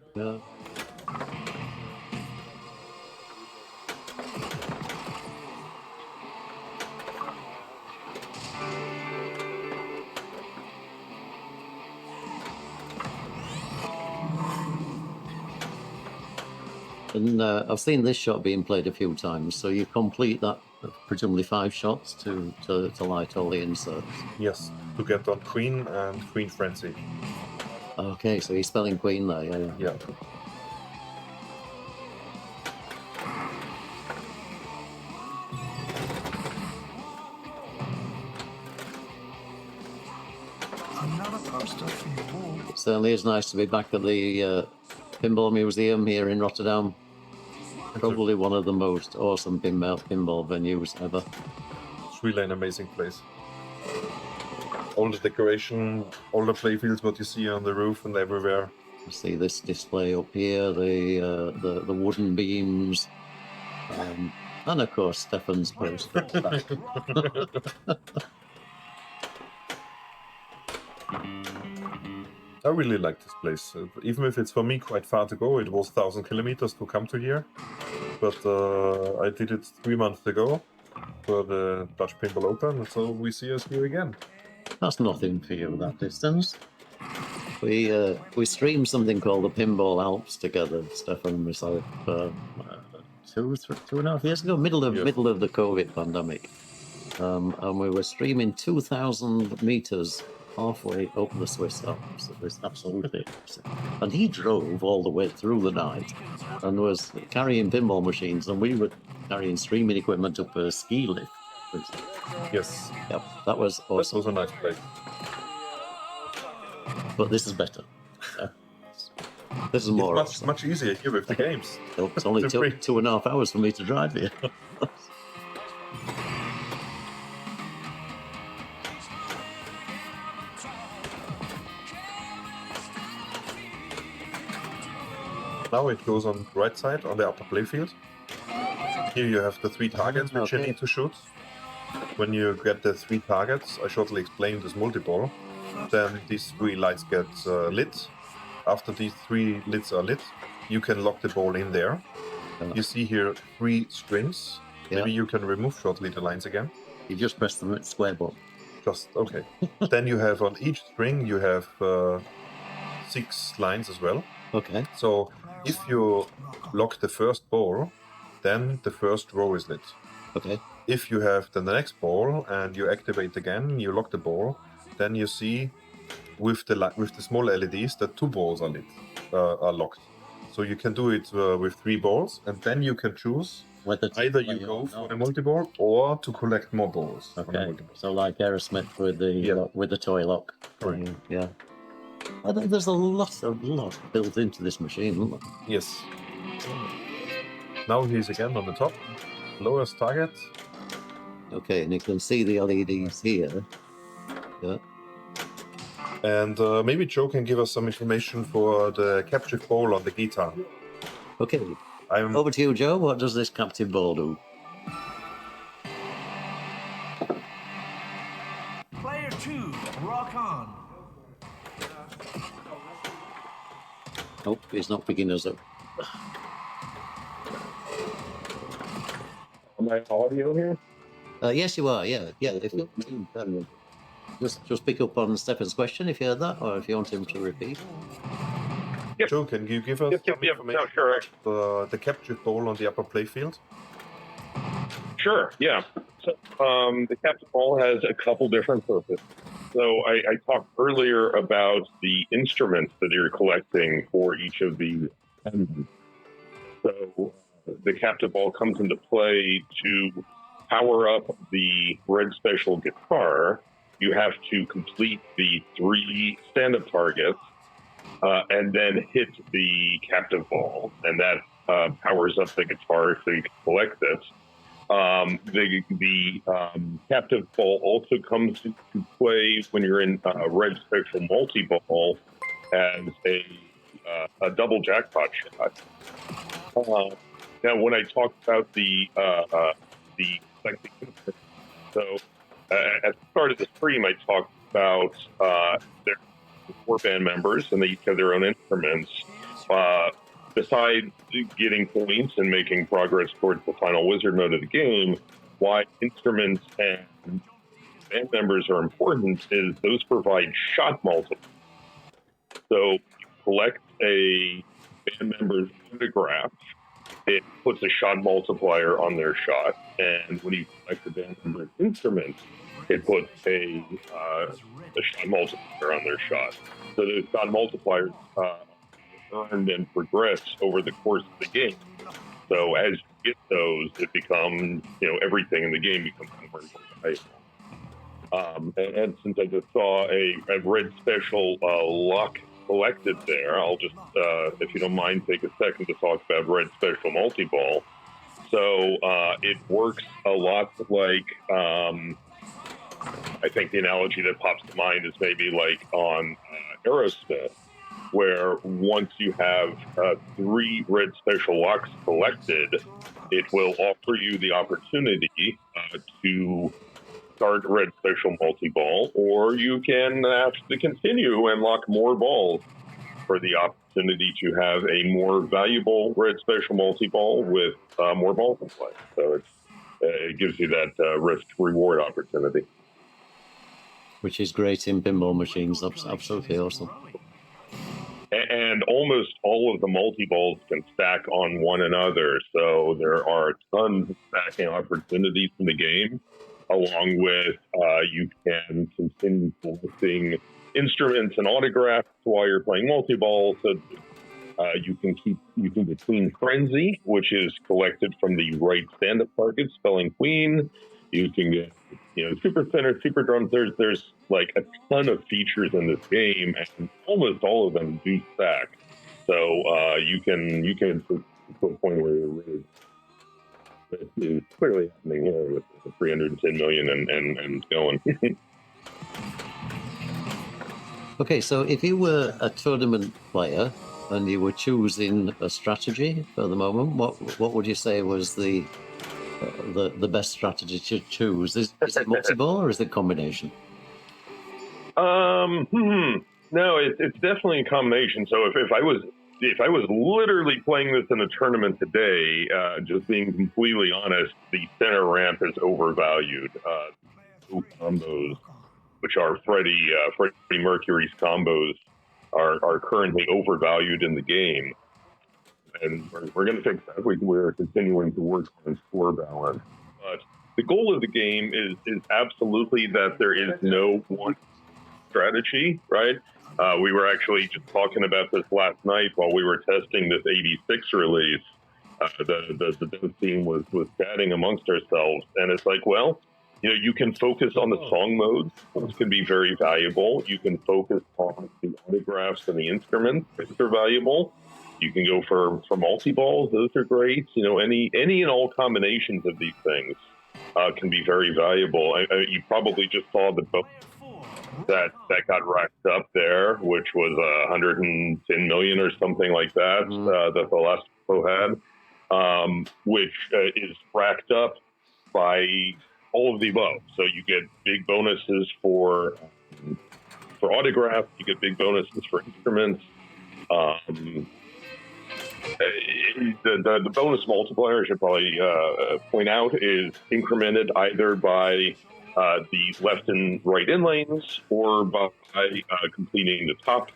Speaker 1: And I've seen this shot being played a few times. So you complete that, presumably 5 shots to light all the inserts.
Speaker 3: Yes, to get on Queen and Queen Frenzy.
Speaker 1: Okay, so he's spelling Queen there, yeah.
Speaker 3: Yeah.
Speaker 6: Another poster for your wall.
Speaker 1: It certainly is nice to be back at the Pinball Museum here in Rotterdam. Probably one of the most awesome pinball venues ever.
Speaker 3: It's really an amazing place. All the decoration, all the playfields, what you see on the roof and everywhere.
Speaker 1: You see this display up here, the wooden beams, and of course Stefan's poster.
Speaker 3: I really like this place. Even if it's for me quite far to go, it was 1,000 kilometers to come to here. But I did it 3 months ago for the Dutch Pinball Open, so we see us here again.
Speaker 1: That's nothing for you, that distance. We streamed something called the Pinball Alps together, Stefan and myself, 2.5 years ago, middle of the COVID pandemic, and we were streaming 2,000 meters halfway up the Swiss Alps. It was absolutely awesome. And he drove all the way through the night and was carrying pinball machines, and we were carrying streaming equipment up a ski lift.
Speaker 3: Yes,
Speaker 1: Yep, that was
Speaker 3: that
Speaker 1: awesome.
Speaker 3: was a nice place.
Speaker 1: But this is better. This is more
Speaker 3: It's
Speaker 1: awesome.
Speaker 3: much easier here with the games.
Speaker 1: It's only
Speaker 3: to
Speaker 1: took
Speaker 3: bring.
Speaker 1: 2.5 hours for me to drive here.
Speaker 3: Now it goes on the right side on the upper playfield. Here you have the 3 targets which you
Speaker 1: Okay.
Speaker 3: need to shoot. when you get the 3 targets, I shortly explained this multi-ball, then these 3 lights get lit. After these 3 lights are lit, you can lock the ball in there. You see here 3 strings. Maybe you can remove shortly the lines again.
Speaker 1: You just press the square button.
Speaker 3: Just, okay. Then you have on each string, you have 6 lines as well.
Speaker 1: Okay.
Speaker 3: So if you lock the first ball, then the first row is lit.
Speaker 1: Okay.
Speaker 3: If you have the next ball and you activate again, you lock the ball, then you see with the small LEDs that 2 balls are lit, are locked. So you can do it with 3 balls, and then you can choose
Speaker 1: whether
Speaker 3: either you go for the multi-ball or to collect more balls.
Speaker 1: Okay. So like Aerosmith with the toy lock.
Speaker 3: Correct.
Speaker 1: Yeah. I think there's a lot built into this machine, isn't there?
Speaker 3: Yes. Now he's again on the top. Lowest target.
Speaker 1: Okay, and you can see the LEDs here. Yeah.
Speaker 3: And maybe Joe can give us some information for the captive ball on the guitar.
Speaker 1: Okay. Over to you, Joe. What does this captive ball do?
Speaker 6: Player 2, rock on.
Speaker 1: Oh, he's not picking us up.
Speaker 5: Am I audio here?
Speaker 1: Yes, you are. Yeah. If you just pick up on Stefan's question if you heard that, or if you want him to repeat.
Speaker 5: Yep.
Speaker 3: Joe, can you give us some information
Speaker 5: No, sure.
Speaker 3: about the captive ball on the upper playfield?
Speaker 5: Sure, yeah. So the captive ball has a couple different purposes. So I talked earlier about the instruments that you're collecting for each of these elements. So the captive ball comes into play to power up the Red Special guitar. You have to complete the 3 stand-up targets and then hit the captive ball, and that powers up the guitar so you can collect it. The captive ball also comes to play when you're in Red Special multi-ball as a double jackpot shot. Now, when I talked about the collecting instruments, so at the start of the stream, I talked about their 4 band members, and they each have their own instruments. Besides getting points and making progress towards the final wizard mode of the game, why instruments and band members are important is those provide shot multipliers. So you collect a band member's autograph, it puts a shot multiplier on their shot, and when you collect the band member's instrument, it puts a shot multiplier on their shot. So those shot multipliers earned and progress over the course of the game. So as you get those, it becomes, everything in the game becomes more valuable. And since I just saw a Red Special luck collected there, I'll just, if you don't mind, take a second to talk about Red Special multi-ball. So it works a lot like, I think the analogy that pops to mind is maybe like on Aerosmith, where once you have 3 Red Special locks collected, it will offer you the opportunity to start Red Special multi-ball, or you can have to continue and lock more balls for the opportunity to have a more valuable Red Special multi-ball with more balls in play. So it gives you that risk-reward opportunity.
Speaker 1: Which is great in pinball machines. Absolutely awesome.
Speaker 5: And almost all of the multi-balls can stack on one another. So there are tons of stacking opportunities in the game, along with you can continue collecting instruments and autographs while you're playing multi-ball. So you can get Queen Frenzy, which is collected from the right stand-up target, spelling Queen. You can get Super Center, Super Drums. There's like a ton of features in this game, and almost all of them do stack. So you can to a point where it's clearly happening with 310 million and going.
Speaker 1: Okay, so if you were a tournament player and you were choosing a strategy for the moment, what would you say was the the best strategy to choose? Is it multi-ball or is it combination?
Speaker 5: No, it's definitely a combination. So if I was literally playing this in a tournament today, just being completely honest, the center ramp is overvalued. Two combos, which are Freddie Mercury's combos, are currently overvalued in the game, and we're going to fix that. We're continuing to work on score balance, but the goal of the game is absolutely that there is no one strategy, right? We were actually just talking about this last night while we were testing this 86 release. The team was chatting amongst ourselves, and it's like, well, you can focus on the song modes, which can be very valuable. You can focus on the autographs and the instruments, which are valuable. You can go for multi-balls; those are great. Any and all combinations of these things can be very valuable. You probably just saw the that got racked up there, which was 110 million or something like that, that the last pro had, which is racked up by all of the above. So you get big bonuses for autographs, you get big bonuses for instruments. The bonus multiplier, I should probably point out, is incremented either by the left and right in lanes, or by completing the top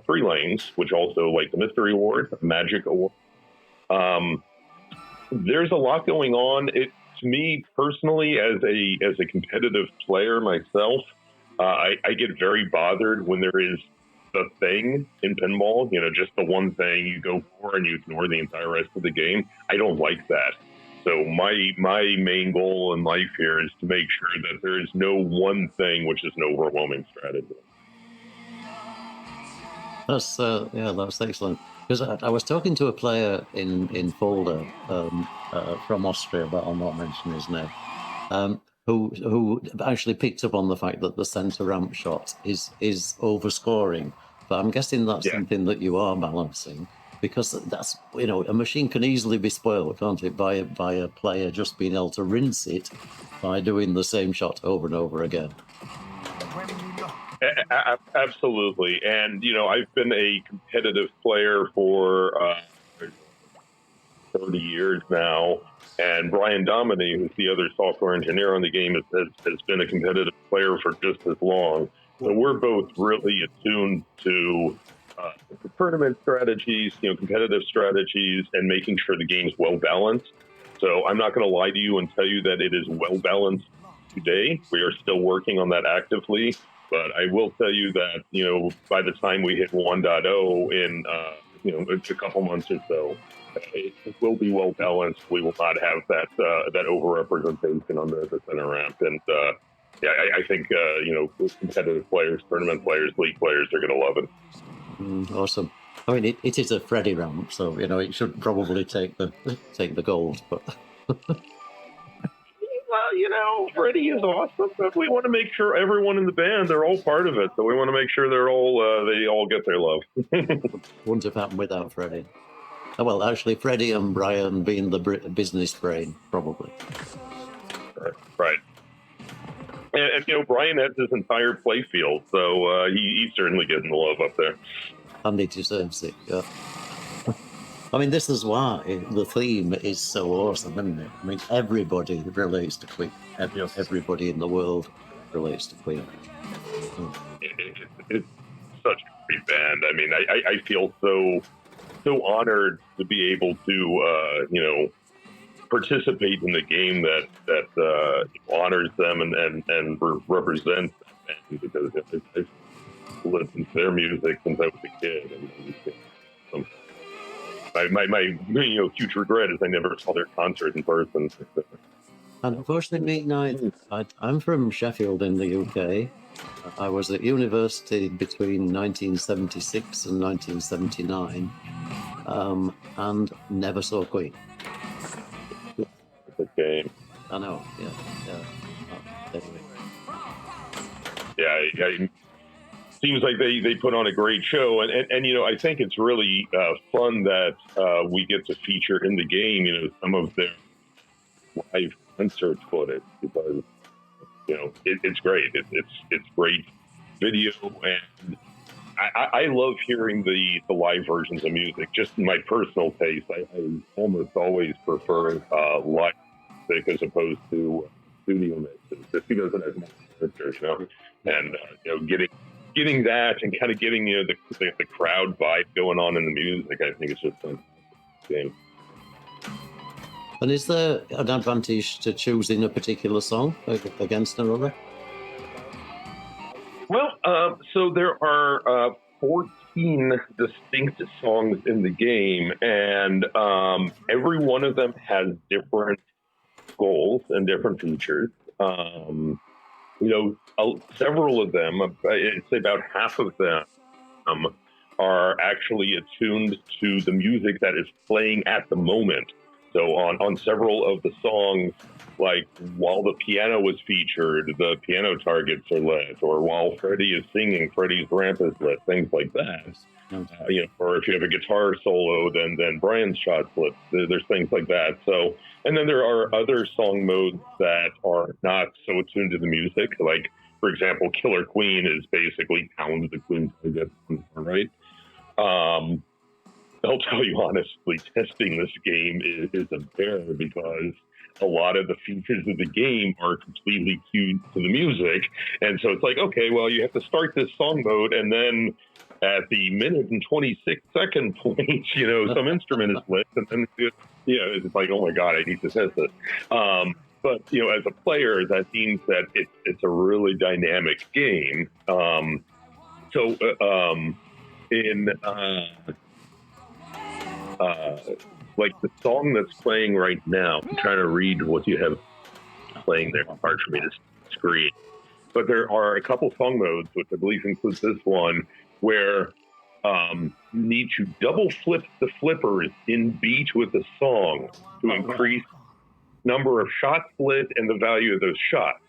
Speaker 5: 3 lanes, which also, like the mystery award, magic award. There's a lot going on. To me personally, as a competitive player myself, I get very bothered when there is the thing in pinball, just the one thing you go for and you ignore the entire rest of the game. I don't like that. So my main goal in life here is to make sure that there is no one thing which is an overwhelming strategy.
Speaker 1: That's excellent. Because I was talking to a player in Fulda from Austria, but I'll not mention his name, who actually picked up on the fact that the centre ramp shot is overscoring. But I'm guessing that's something that you are balancing. Because that's, a machine can easily be spoiled, can't it, by a player just being able to rinse it by doing the same shot over and over again.
Speaker 5: Absolutely. And, I've been a competitive player for 30 years now. And Brian Dominy, who's the other software engineer on the game, has been a competitive player for just as long. So we're both really attuned to tournament strategies, competitive strategies, and making sure the game's well balanced. So I'm not going to lie to you and tell you that it is well balanced today. We are still working on that actively, but I will tell you that by the time we hit 1.0 in a couple months or so, it will be well balanced. We will not have that overrepresentation on the center ramp, and I think competitive players, tournament players, league players are going to love it.
Speaker 1: Awesome. I mean, it is a Freddie ramp, so it should probably take the gold. But
Speaker 5: well, Freddie is awesome, but we want to make sure everyone in the band, they're all part of it. So we want to make sure they all get their love.
Speaker 1: Wouldn't have happened without Freddie. Well, actually, Freddie and Brian being the business brain, probably.
Speaker 5: Right. And Brian has his entire play field, so he's certainly getting the love up there.
Speaker 1: And he deserves it, yeah. I mean, this is why the theme is so awesome, isn't it? I mean, everybody relates to Queen. Everybody in the world relates to Queen.
Speaker 5: It's such a great band. I mean, I feel so honored to be able to, participate in the game that honors them and represents them, because I've listened to their music since I was a kid, and my huge regret is I never saw their concert in person.
Speaker 1: And unfortunately, I'm from Sheffield in the UK. I was at university between 1976 and 1979, and never saw Queen.
Speaker 5: Okay.
Speaker 1: I know, yeah. Anyway.
Speaker 5: Yeah, seems like they put on a great show, and I think it's really fun that we get to feature in the game, some of their live concert footage because it's great. It's great video, and I love hearing the live versions of music. Just in my personal taste, I almost always prefer live music as opposed to studio mixes, just because it has more characters, and getting that and kind of getting the crowd vibe going on in the music. I think it's just a game.
Speaker 1: And is there an advantage to choosing a particular song against another?
Speaker 5: Well, so there are 14 distinct songs in the game, and every one of them has different goals and different features. Several of them, I'd say about half of them, are actually attuned to the music that is playing at the moment. So on several of the songs, like while the piano was featured, the piano targets are lit, or while Freddie is singing, Freddie's ramp is lit, things like that. Or if you have a guitar solo, then Brian's shot's lit. There's things like that. So, and then there are other song modes that are not so attuned to the music. Like, for example, Killer Queen is basically pound the Queen target, right? I'll tell you honestly, testing this game is a bear because a lot of the features of the game are completely cued to the music. And so it's like, okay, well, you have to start this song mode, and then at the minute and 26-second point, some instrument is lit, and then it's like, oh my God, I need to test this. But as a player, that means that it's a really dynamic game. Like the song that's playing right now, I'm trying to read what you have playing there. It's hard for me to screen. But there are a couple song modes, which I believe includes this one, where you need to double flip the flippers in beat with the song to increase number of shots lit and the value of those shots.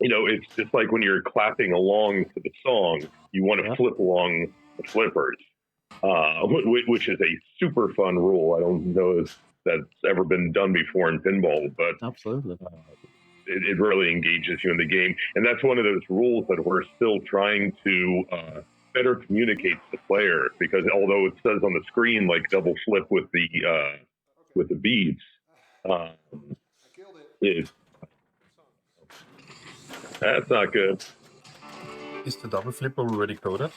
Speaker 5: It's just like when you're clapping along to the song, you want to flip along the flippers. Which is a super fun rule. I don't know if that's ever been done before in pinball, but
Speaker 1: absolutely,
Speaker 5: it really engages you in the game. And that's one of those rules that we're still trying to better communicate to the player, because although it says on the screen like double flip with the beats, that's not good.
Speaker 3: Is the double flip already coded?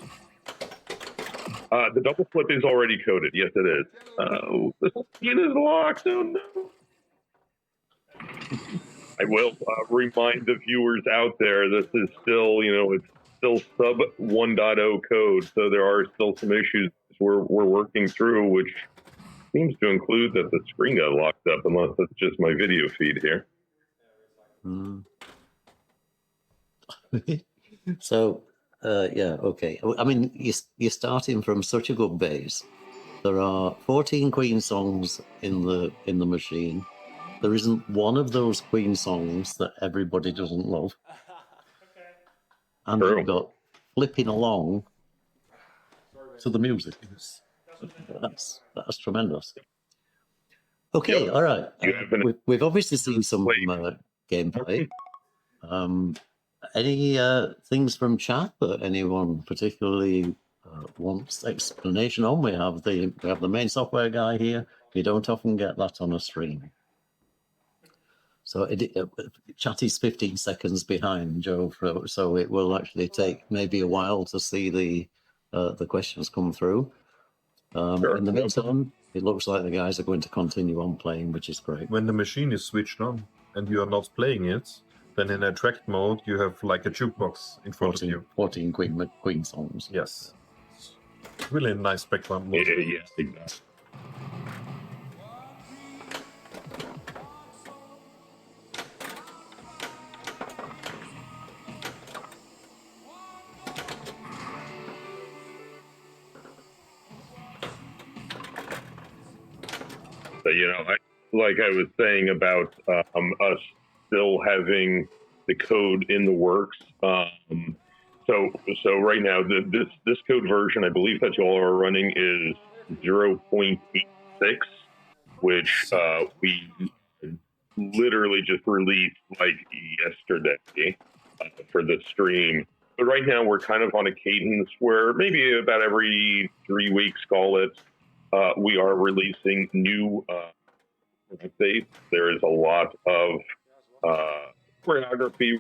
Speaker 5: The double flip is already coded. Yes, it is. The skin is locked. Oh no! I will remind the viewers out there. This is still, it's still sub 1.0 code, so there are still some issues we're working through, which seems to include that the screen got locked up, unless it's just my video feed here.
Speaker 1: So. Okay. I mean, you're starting from such a good base. There are 14 Queen songs in the machine. There isn't one of those Queen songs that everybody doesn't love. And you've got flipping along to the music. That's tremendous. Okay, all right. We've obviously seen some gameplay. Any things from chat that anyone particularly wants explanation on? We have the main software guy here. You don't often get that on a stream. So chat is 15 seconds behind Joe, so it will actually take maybe a while to see the questions come through. In the meantime, it looks like the guys are going to continue on playing, which is great.
Speaker 3: When the machine is switched on and you are not playing it, then in attract mode, you have like a jukebox in front of you.
Speaker 1: 14 Queen songs.
Speaker 3: Yes. Really nice background.
Speaker 5: Yes, exactly. So, like I was saying about us still having the code in the works. So right now, this code version, I believe that you all are running is 0.86. which we literally just released like yesterday for the stream. But right now we're kind of on a cadence where maybe about every 3 weeks, call it, we are releasing new updates. There is a lot of choreography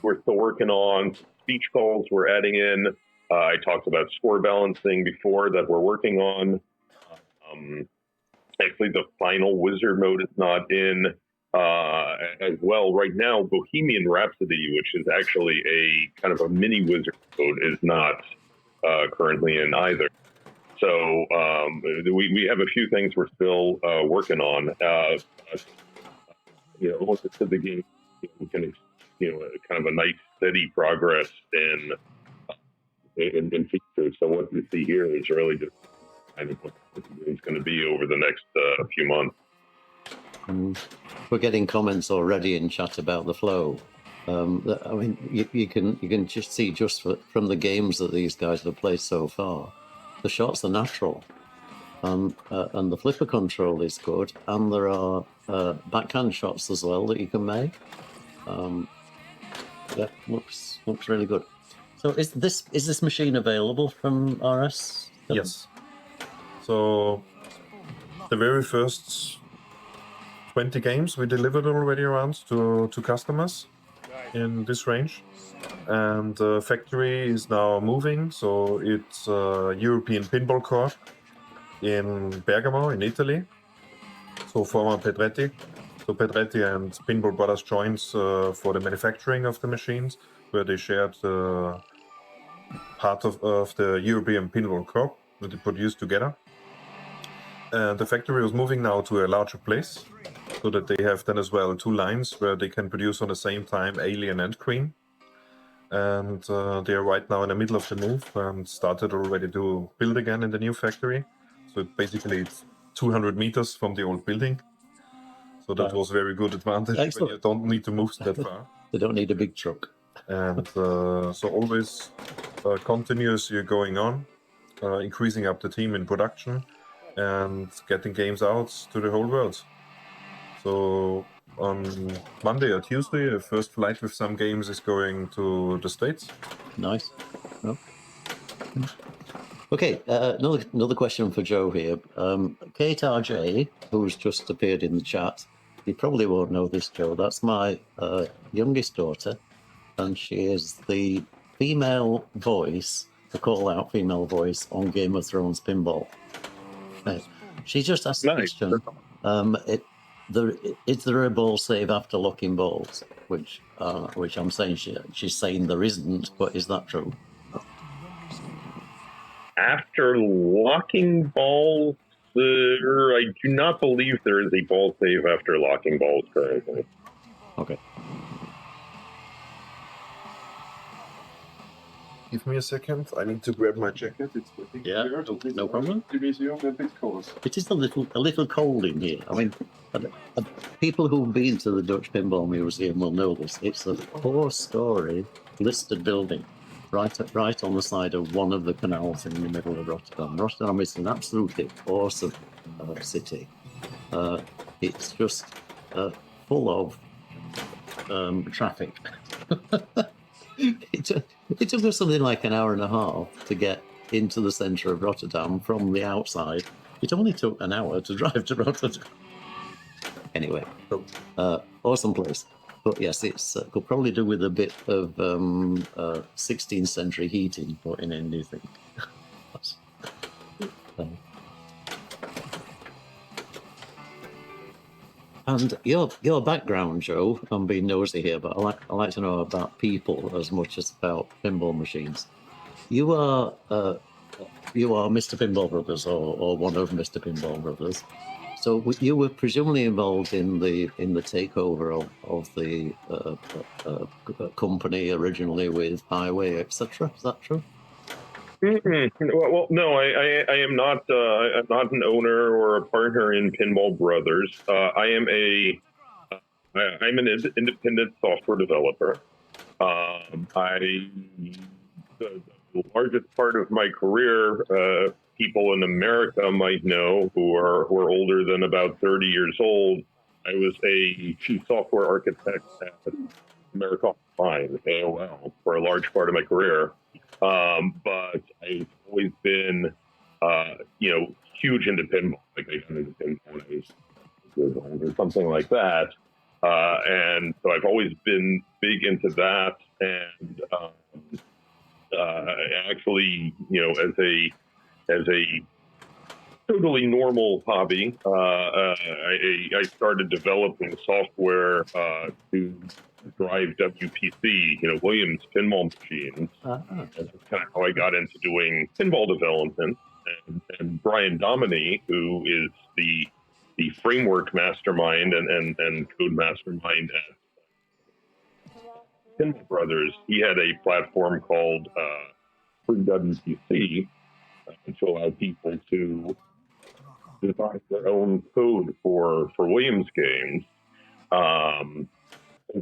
Speaker 5: we're still working on, speech calls we're adding in. I talked about score balancing before that we're working on. Actually, the final wizard mode is not in as well. Right now, Bohemian Rhapsody, which is actually a kind of a mini wizard mode, is not currently in either. So we have a few things we're still working on. Once it's to the game, we can, kind of a nice steady progress in features. So what you see here is really just kind of what the game's going to be over the next few months.
Speaker 1: We're getting comments already in chat about the flow. I mean, you can just see from the games that these guys have played so far, the shots are natural, and the flipper control is good, and there are backhand shots as well that you can make. Yeah, looks really good. So is this machine available from RS?
Speaker 3: Yes. So the very first 20 games we delivered already around to customers in this range, and the factory is now moving. So it's a European Pinball Court in Bergamo in Italy. So former Pedretti. So Pedretti and Pinball Brothers joined for the manufacturing of the machines, where they shared part of the European Pinball Corp that they produced together. And the factory was moving now to a larger place, so that they have then as well 2 lines where they can produce on the same time Alien and Queen. And they are right now in the middle of the move and started already to build again in the new factory. So basically it's 200 meters from the old building. So that was very good advantage. When you don't need to move that far.
Speaker 1: They don't need a big truck.
Speaker 3: And so always continuously going on, increasing up the team in production and getting games out to the whole world. So on Monday or Tuesday, the first flight with some games is going to the States.
Speaker 1: Nice. Oh. Okay, another question for Joe here. Kate RJ, who's just appeared in the chat, you probably won't know this, Joe. That's my youngest daughter, and she is the female voice, the call-out female voice on Game of Thrones Pinball. She just asked a question. Is there a ball save after locking balls? Which I'm saying she's saying there isn't, but is that true?
Speaker 5: After locking balls, I do not believe there is a ball save after locking balls currently.
Speaker 1: Okay.
Speaker 3: Give me a second. I need to grab my jacket. It's
Speaker 1: yeah, no problem. It is a little cold in here. I mean, people who've been to the Dutch Pinball Museum will know this. It's a 4-story listed building, right on the side of one of the canals in the middle of Rotterdam. Rotterdam is an absolutely awesome city. It's just full of traffic. It took us something like an hour and a half to get into the centre of Rotterdam from the outside. It only took an hour to drive to Rotterdam. Anyway, awesome place. But yes, it's could probably do with a bit of 16th century heating put in anything. And your background, Joe, I'm being nosy here, but I like to know about people as much as about pinball machines. You are Mr. Pinball Brothers, or one of Mr. Pinball Brothers. So you were presumably involved in the takeover of the company originally with Highway, etc. Is that true?
Speaker 5: Mm-hmm. Well, no, I am not. I'm not an owner or a partner in Pinball Brothers. I'm an independent software developer. The largest part of my career, people in America might know who are older than about 30 years old, I was a chief software architect at America Online, AOL, for a large part of my career. But I've always been, huge into pinball. Like I got into pinball when I was old or something like that. And so I've always been big into that. And actually, as a totally normal hobby, I started developing software to drive WPC, Williams pinball machines. That's kind of how I got into doing pinball development. And Brian Dominy, who is the framework mastermind and code mastermind at Pinball Brothers, he had a platform called Free WPC to allow people to design their own code for Williams games. And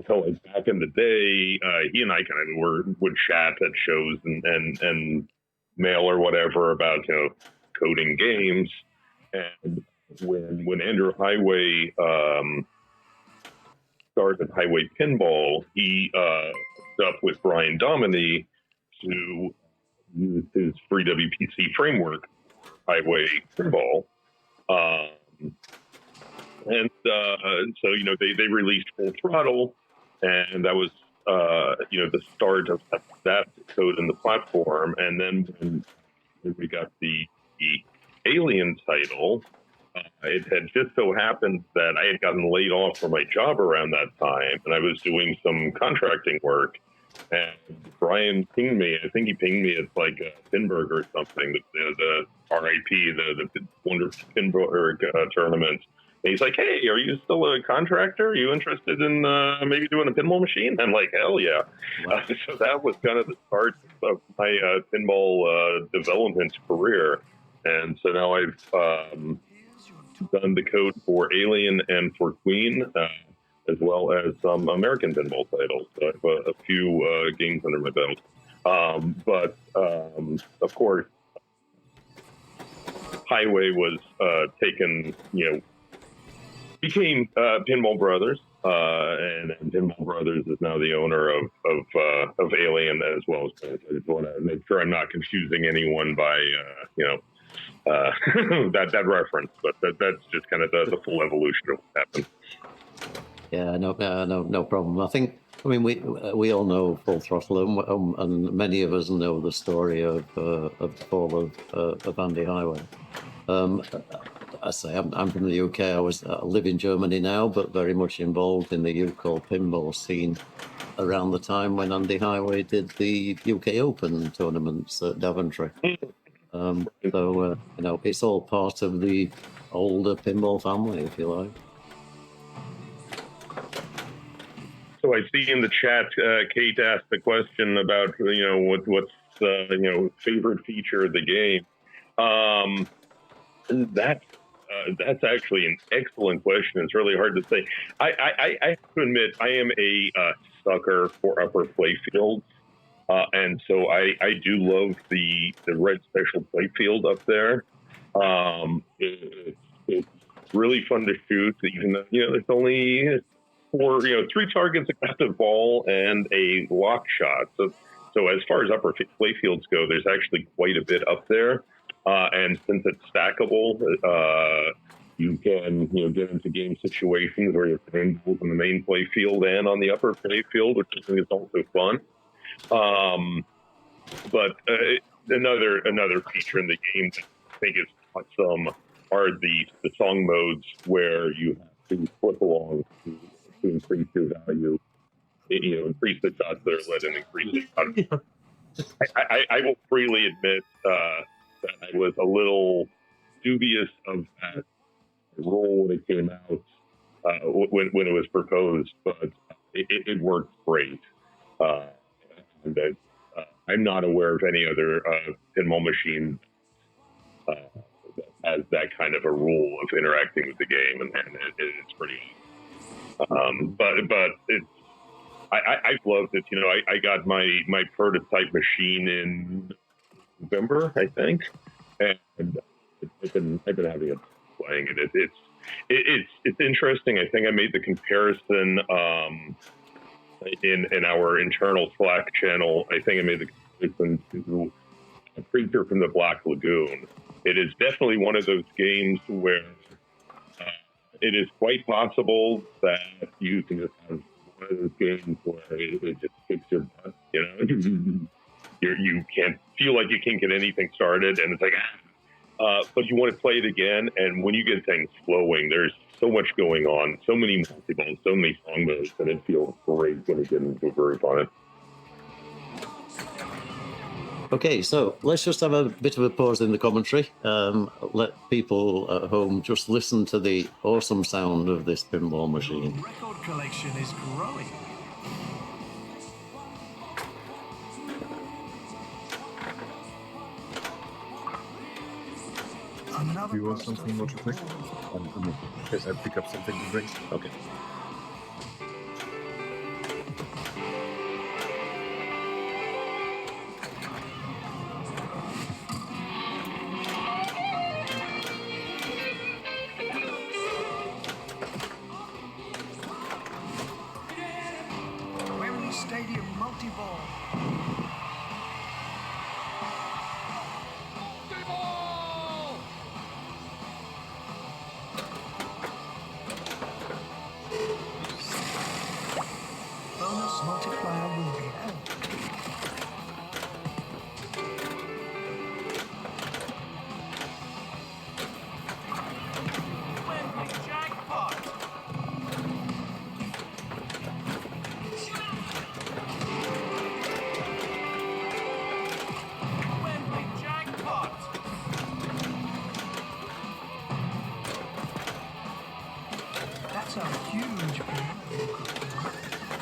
Speaker 5: so like back in the day, he and I kind of would chat at shows and mail or whatever about coding games. And when Andrew Highway started Highway Pinball, he hooked up with Brian Dominy to use his free WPC framework, Highway Pinball. So they released Full Throttle, and that was the start of that code in the platform. And then when we got the Alien title, it had just so happened that I had gotten laid off from my job around that time, and I was doing some contracting work. And Brian pinged me. I think he pinged me at like Pinburg or something, the RIP, the Wonderful Pinburg tournament. And he's like, "Hey, are you still a contractor? Are you interested in maybe doing a pinball machine?" I'm like, "Hell yeah!" Wow. So that was kind of the start of my pinball development career. And so now I've done the code for Alien and for Queen, as well as some American pinball titles. So I have a few games under my belt. But of course, Highway was taken, became Pinball Brothers, and Pinball Brothers is now the owner of Alien as well. So I just want to make sure I'm not confusing anyone by that reference, but that's just kind of the full evolution of what happened.
Speaker 1: Yeah, no problem. I mean, we all know Full Throttle, and many of us know the story of the fall of Andy Highway. I say I'm from the UK. I live in Germany now, but very much involved in the UK pinball scene around the time when Andy Highway did the UK Open tournaments at Daventry. So it's all part of the older pinball family, if you like.
Speaker 5: So I see in the chat, Kate asked the question about what's favorite feature of the game. That's actually an excellent question. It's really hard to say. I have to admit, I am a sucker for upper playfields. And so I do love the red special playfield up there. It's really fun to shoot, even though, there's only three targets, a captive ball, and a lock shot. So as far as upper playfields go, there's actually quite a bit up there. And since it's stackable, you can get into game situations where you're playing both on the main playfield and on the upper playfield, which I think is also fun. But another feature in the game that I think is awesome are the song modes where you have to flip along to increase your value, increase the shots that are let and increase the shots. I will freely admit that I was a little dubious of that rule when it came out, when it was proposed, but it worked great. And I'm not aware of any other pinball machine that has that kind of a rule of interacting with the game, and it's pretty. But it's I've loved it. I got my prototype machine in November, I think, and I've been having it playing it. It's interesting. I think I made the comparison in our internal Slack channel. I think I made the comparison to A Creature from the Black Lagoon. It is definitely one of those games where it is quite possible that you can just have one of those games where it just kicks your butt. You know, you can't feel like you can't get anything started, and it's like, but you want to play it again. And when you get things flowing, there's so much going on, so many multi-balls, so many song modes, and it feels great when you get into a groove on it.
Speaker 1: Okay, so let's just have a bit of a pause in the commentary. Let people at home just listen to the awesome sound of this pinball machine.
Speaker 6: The record collection is growing. Another
Speaker 2: You want
Speaker 6: poster
Speaker 2: something more to
Speaker 6: for
Speaker 2: drink?
Speaker 6: your wall.
Speaker 2: In case I pick up something to drink. Okay.
Speaker 6: Wembley Stadium multi-ball. Bonus multiplier will be held. Wembley jackpot. Wembley jackpot. That's a huge piano.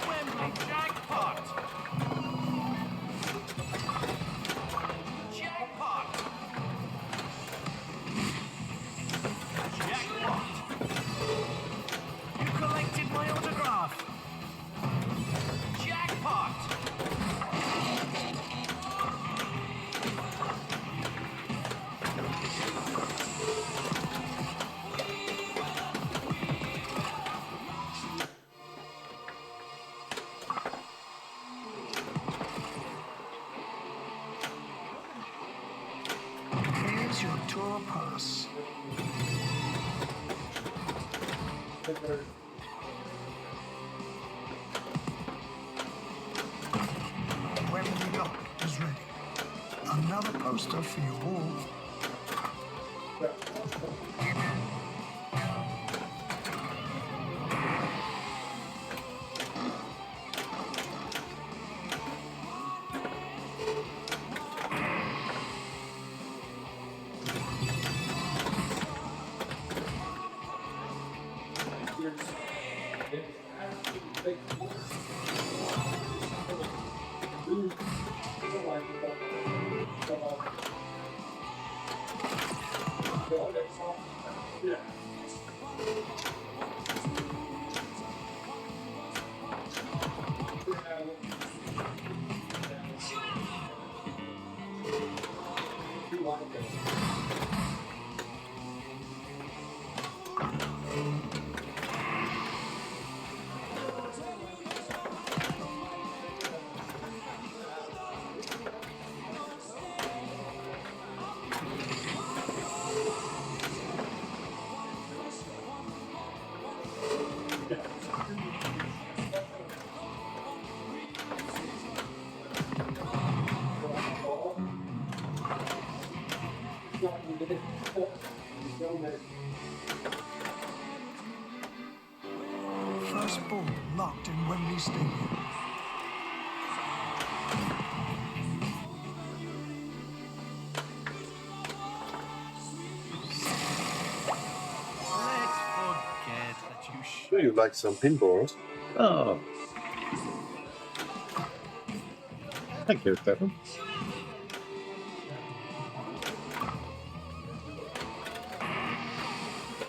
Speaker 6: Wembley jackpot. Jackpot. Jackpot. You collected my autograph. Jackpot. Here's your tour pass. Wembley Lock is ready. Another poster for your wall. First ball locked in Wembley Stadium. Let's forget that you
Speaker 3: Do you like some pinballs?
Speaker 1: Oh,
Speaker 2: Thank you, Stefan.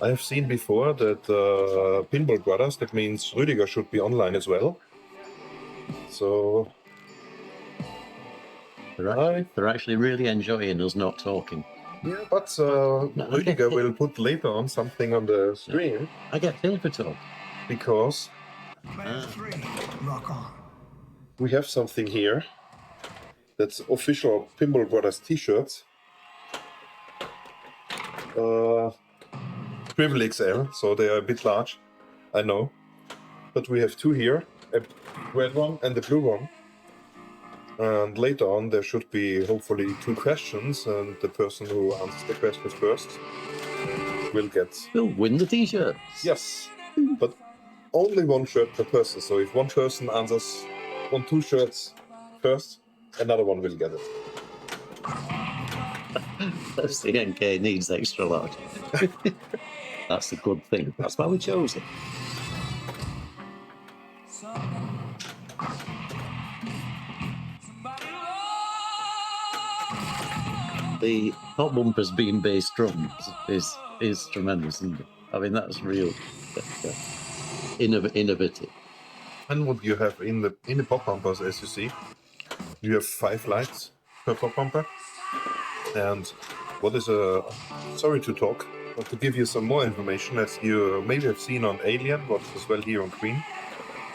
Speaker 3: I have seen before that Pinball Brothers, that means Rüdiger should be online as well. So,
Speaker 1: they're actually really enjoying us not talking.
Speaker 3: Yeah, but Rüdiger will put later on something on the stream
Speaker 1: I get paid for talk.
Speaker 3: because
Speaker 6: Player 3, rock on.
Speaker 3: we have something here that's official Pinball Brothers t-shirts. Triple XL, so they are a bit large, I know. But we have two here, a red one and a blue one. And later on there should be hopefully two questions, and the person who answers the questions first will get...
Speaker 1: We'll win the t-shirt.
Speaker 3: Yes, but only one shirt per person. So if one person answers two shirts first, another one will get it.
Speaker 1: The NK needs extra large. That's a good thing. That's why we chose it. The top bumpers being bass drums is tremendous, isn't it? I mean, that's real innovative.
Speaker 3: And what you have in the pop bumpers, as you see, you have 5 lights per pop bumper. And what is sorry to talk, but to give you some more information, as you maybe have seen on Alien, but as well here on Queen,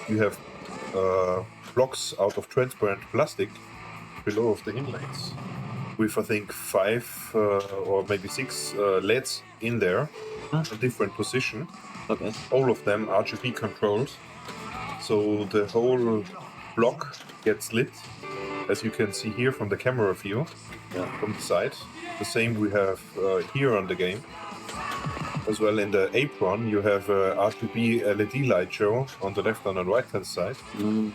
Speaker 3: you have blocks out of transparent plastic below of the inlays, with I think 5 or maybe 6 LEDs in there, a different position.
Speaker 1: Okay.
Speaker 3: All of them RGB controlled, so the whole block gets lit, as you can see here from the camera view, from the side. The same we have here on the game. As well in the apron, you have a RGB LED light show on the left and on the right hand side. And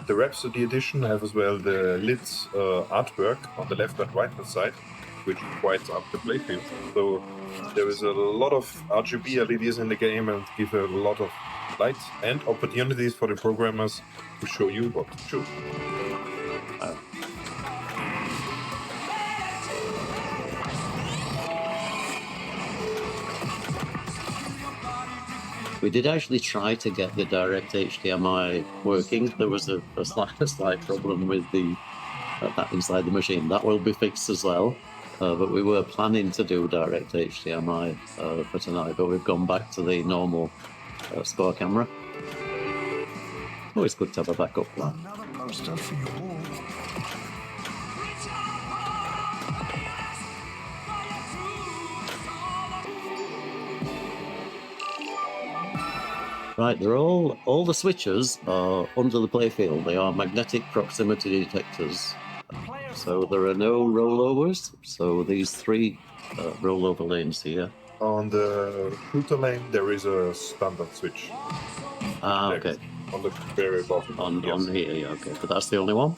Speaker 3: the Rhapsody edition have as well the lit artwork on the left and right hand side, which lights up the playfield. So there is a lot of RGB LEDs in the game and give a lot of light and opportunities for the programmers to show you what to choose.
Speaker 1: We did actually try to get the direct HDMI working. There was a slight problem with that inside the machine. That will be fixed as well. But we were planning to do direct HDMI for tonight, but we've gone back to the normal score camera. Always good to have a backup plan.
Speaker 6: Another poster for your wall.
Speaker 1: Right, they're all the switches are under the playfield. They are magnetic proximity detectors. So there are no rollovers. So these 3 rollover lanes here.
Speaker 3: On the shooter lane, there is a standard switch.
Speaker 1: Okay.
Speaker 3: On the very bottom.
Speaker 1: On here, yeah, okay. But that's the only one?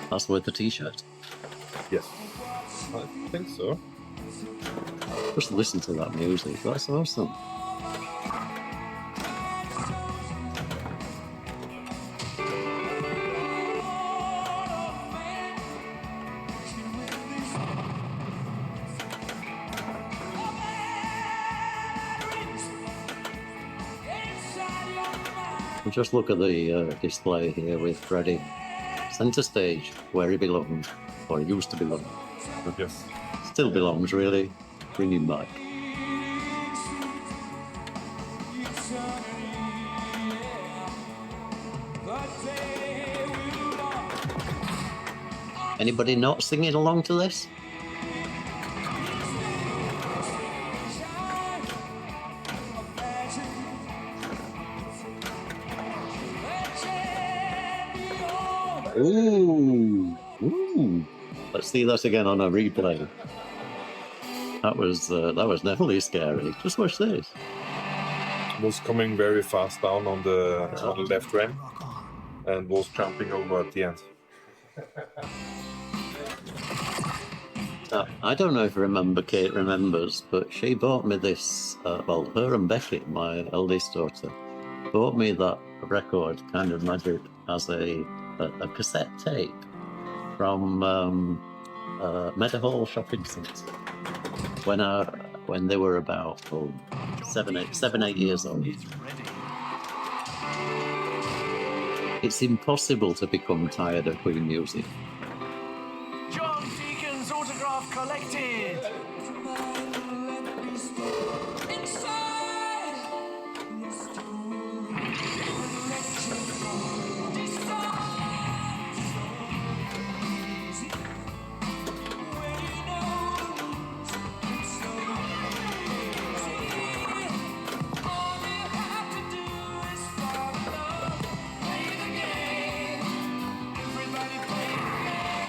Speaker 1: That's with the t-shirt.
Speaker 3: Yes. I think so.
Speaker 1: Just listen to that music. That's awesome. Just look at the display here with Freddie. Centre stage, where he belongs, or he used to belong.
Speaker 3: Yes.
Speaker 1: Still belongs, really. Bring him back. Anybody not singing along to this? Ooh, ooh! Let's see that again on a replay. That was definitely scary. Just watch this.
Speaker 3: Was coming very fast down on the left ramp and was jumping over at the end.
Speaker 1: I don't know if Kate remembers, but she bought me this. Her and Becky, my eldest daughter, bought me that record, Kind of Magic, as a cassette tape from Meadowhall Shopping Centre when they were about 7, 8 years old. It's impossible to become tired of Queen music.
Speaker 6: collected.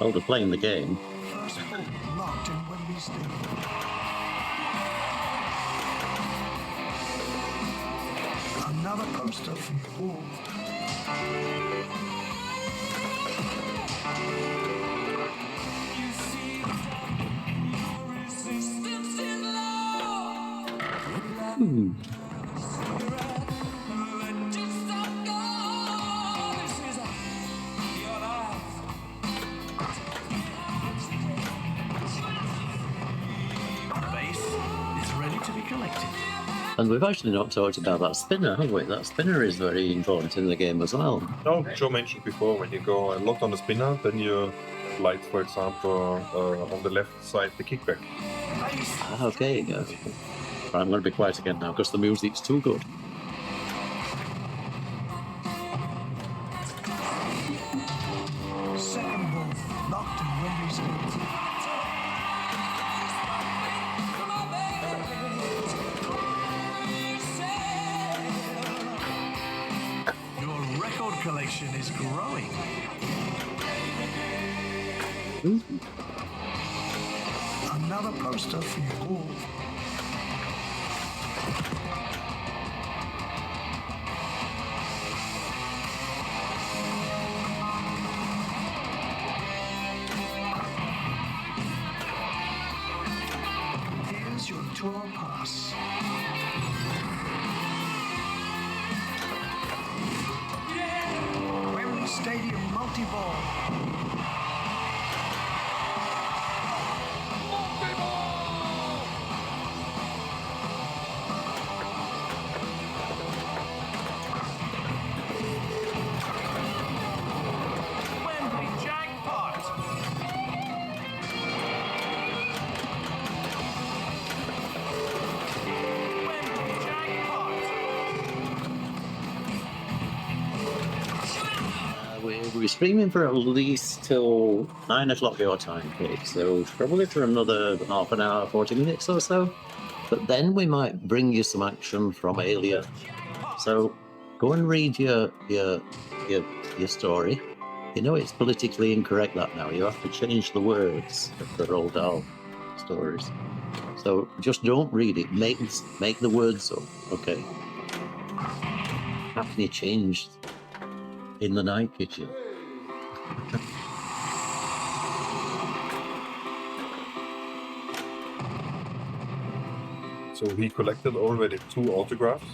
Speaker 1: Oh, they're playing the game.
Speaker 6: First ball locked in Wembley Stadium. Another poster for your wall. Base is ready to be collected.
Speaker 1: And we've actually not talked about that spinner, have we? That spinner is very important in the game as well.
Speaker 3: No, Joe mentioned before, when you go and lock on the spinner, then you light, for example, on the left side, the kickback.
Speaker 1: Ah, okay. I'm going to be quiet again now because the music's too good.
Speaker 6: Second ball locked in Wembley Stadium. Your record collection is growing. Another poster for your wall. Here's your tour pass. Wembley Stadium multi-ball. Wembley jackpot. Wembley jackpot.
Speaker 1: We're streaming for at least till 9 o'clock your time, Kate. So probably for another half an hour, 40 minutes or so. But then we might bring you some action from Alien. So go and read your story. You know it's politically incorrect that now. You have to change the words of the Roald Dahl stories. So just don't read it. Make the words up, okay? How can you change in the night kitchen?
Speaker 3: So he collected already 2 autographs.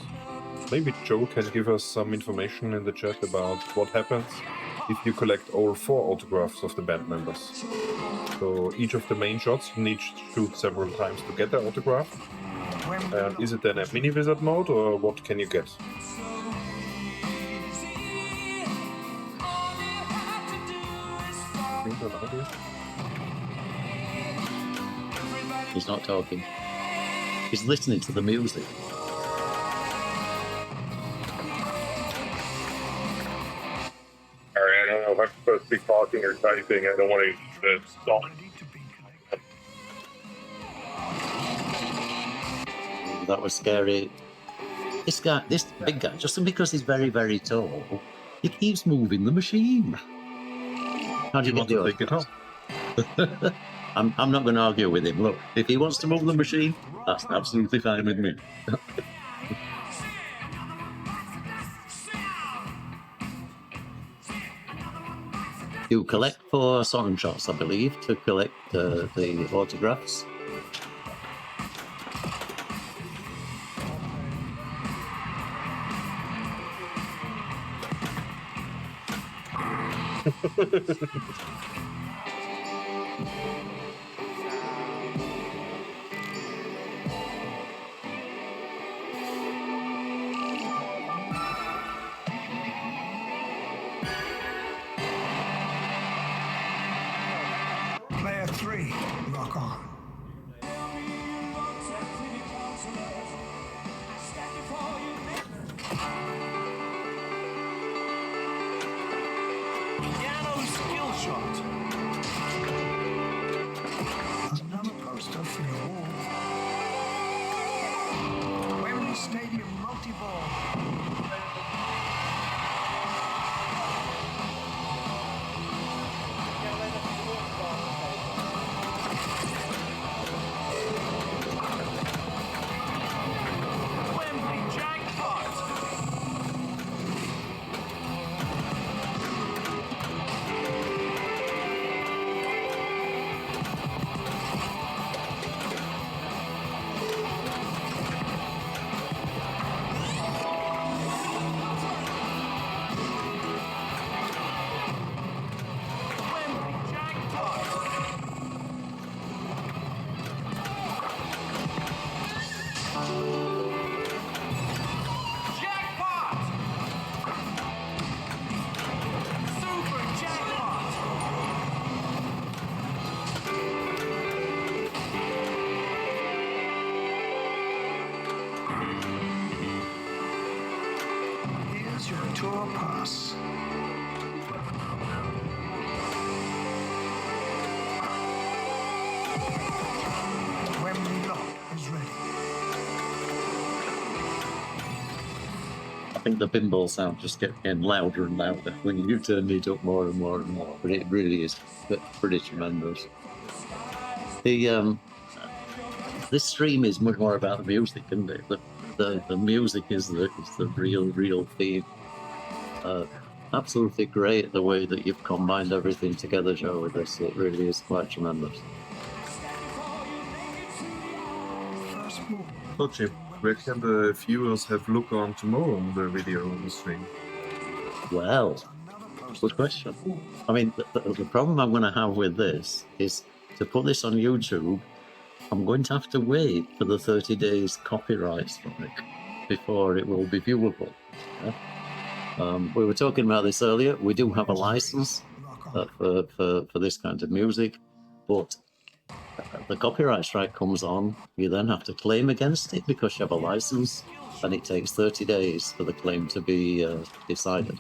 Speaker 3: Maybe Joe can give us some information in the chat about what happens if you collect all 4 autographs of the band members. So each of the main shots you need to shoot several times to get the autograph. And is it then a mini wizard mode, or what can you get?
Speaker 1: He's not talking. He's listening to the music.
Speaker 5: Sorry, I don't know if I'm supposed to be talking or typing. I don't want to stop.
Speaker 6: Ready to be collected.
Speaker 1: That was scary. This big guy, just because he's very, very tall, he keeps moving the machine. How do you get the
Speaker 3: Take it home.
Speaker 1: I'm not going to argue with him. Look, if he wants to move the machine, that's absolutely fine with me. You collect 4 Sanden shots, I believe, to collect the autographs.
Speaker 6: Player 3 rock on.
Speaker 7: Piano skill shot.
Speaker 6: Another poster for your wall. Wembley Stadium multi-ball.
Speaker 7: Wembley jackpot. Wembley jackpot. Jackpot. Super jackpot.
Speaker 6: Here's your tour pass. Wembley lock is ready.
Speaker 1: I think the pinball sound just kept getting louder and louder when you turned it up more and more and more. But it really is pretty tremendous. This stream is much more about the music, isn't it? The music is the real theme. Absolutely great the way that you've combined everything together, Joe, with this. It really is quite tremendous.
Speaker 6: First ball.
Speaker 3: So, Chip, where can the viewers have a look on tomorrow on the video on the stream?
Speaker 1: Well, good question. I mean, the problem I'm going to have with this is to put this on YouTube, I'm going to have to wait for the 30 days copyright strike before it will be viewable. Yeah? We were talking about this earlier. We do have a license for this kind of music, but the copyright strike comes on, you then have to claim against it because you have a license, and it takes 30 days for the claim to be decided.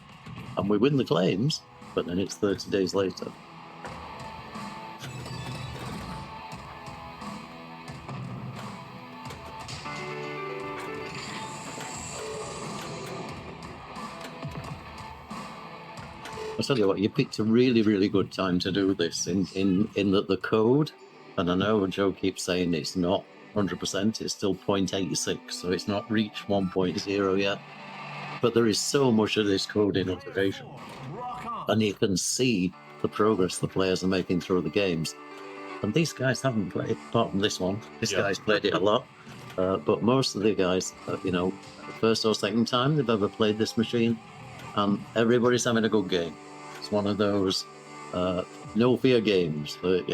Speaker 1: And we win the claims, but then it's 30 days later. I tell you what, you picked a really good time to do this in that the code, and I know Joe keeps saying it's not 100%, it's still 0.86, so it's not reached 1.0 yet. But there is so much of this code in operation, and you can see the progress the players are making through the games. And these guys haven't played, apart from this one. This guy's played it a lot, but most of the guys, first or second time they've ever played this machine, and everybody's having a good game. It's one of those no fear games that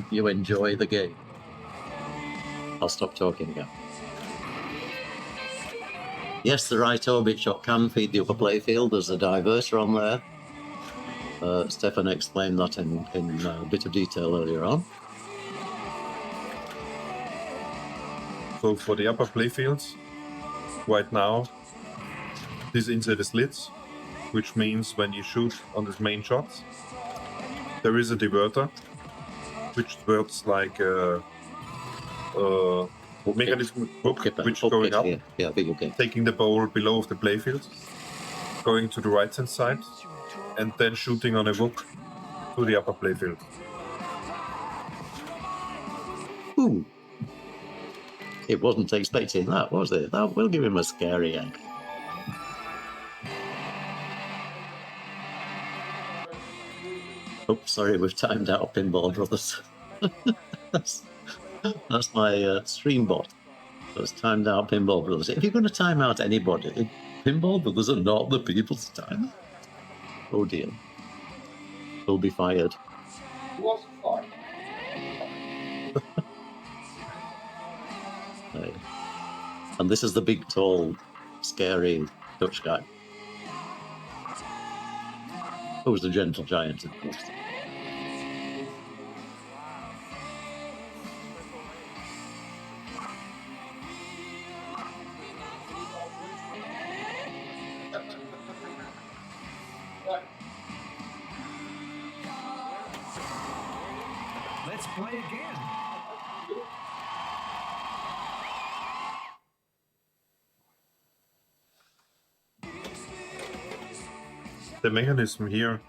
Speaker 1: you enjoy the game. I'll stop talking again. Yes, the right orbit shot can feed the upper playfield. There's a diverter on there. Stefan explained that in a bit of detail earlier on.
Speaker 3: So for the upper playfields, right now, this inside the slits, which means when you shoot on the main shots, there is a diverter, which works like a mechanism hook, which is going up, taking the ball below of the playfield, going to the right hand side, and then shooting on a hook to the upper playfield.
Speaker 1: Ooh. It wasn't expecting that, was it? That will give him a scary egg. Oops, sorry, we've timed out Pinball Brothers. that's my stream bot. So it's timed out Pinball Brothers. If you're going to time out anybody, Pinball Brothers are not the people to time. Oh dear. We'll be fired. And this is the big, tall, scary Dutch guy. Who's the gentle giant, of course.
Speaker 7: Let's play again.
Speaker 3: The mechanism here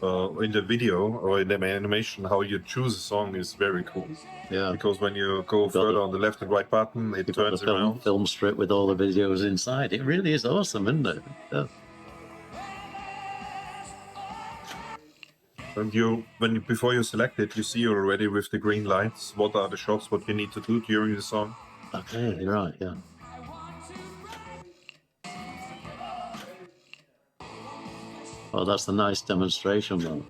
Speaker 3: in the video or in the animation, how you choose a song is very cool.
Speaker 1: Yeah.
Speaker 3: Because when you go further on the left and right button, it
Speaker 1: You've got the
Speaker 3: turns around.
Speaker 1: film strip with all the videos inside. It really is awesome, isn't it? Yeah.
Speaker 3: And before you select it, you see already with the green lights what are the shots, what you need to do during the song.
Speaker 1: Okay, you're right, yeah. Oh, that's a nice demonstration, though.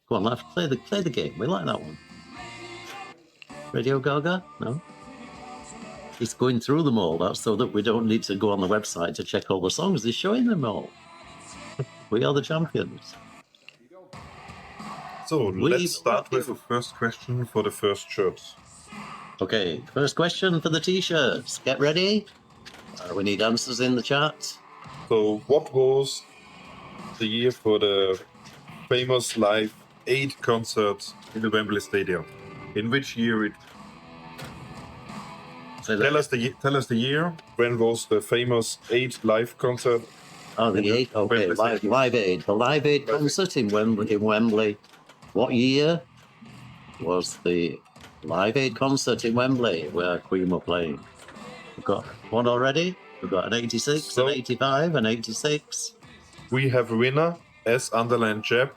Speaker 1: Go on, left. Play the game. We like that one. Radio Gaga? No. He's going through them all. That's so that we don't need to go on the website to check all the songs. He's showing them all. We are the champions.
Speaker 3: So
Speaker 1: We
Speaker 3: let's start
Speaker 1: love
Speaker 3: with the first question for the first shirt.
Speaker 1: Okay, first question for the t-shirts. Get ready. We need answers in the chat.
Speaker 3: So what was the year for the famous Live 8 concert in the Wembley Stadium? In which year it...
Speaker 1: Say that.
Speaker 3: Tell us the year. When was the famous 8 live concert?
Speaker 1: Oh, the 8. Okay,
Speaker 3: Wembley
Speaker 1: Live Aid. The Live Aid concert in Wembley. What year was the Live Aid concert in Wembley where Queen were playing? We've got one already. We've got an 86,
Speaker 3: So-
Speaker 1: an 85, an 86.
Speaker 3: We have a winner, S. Underland Jeb.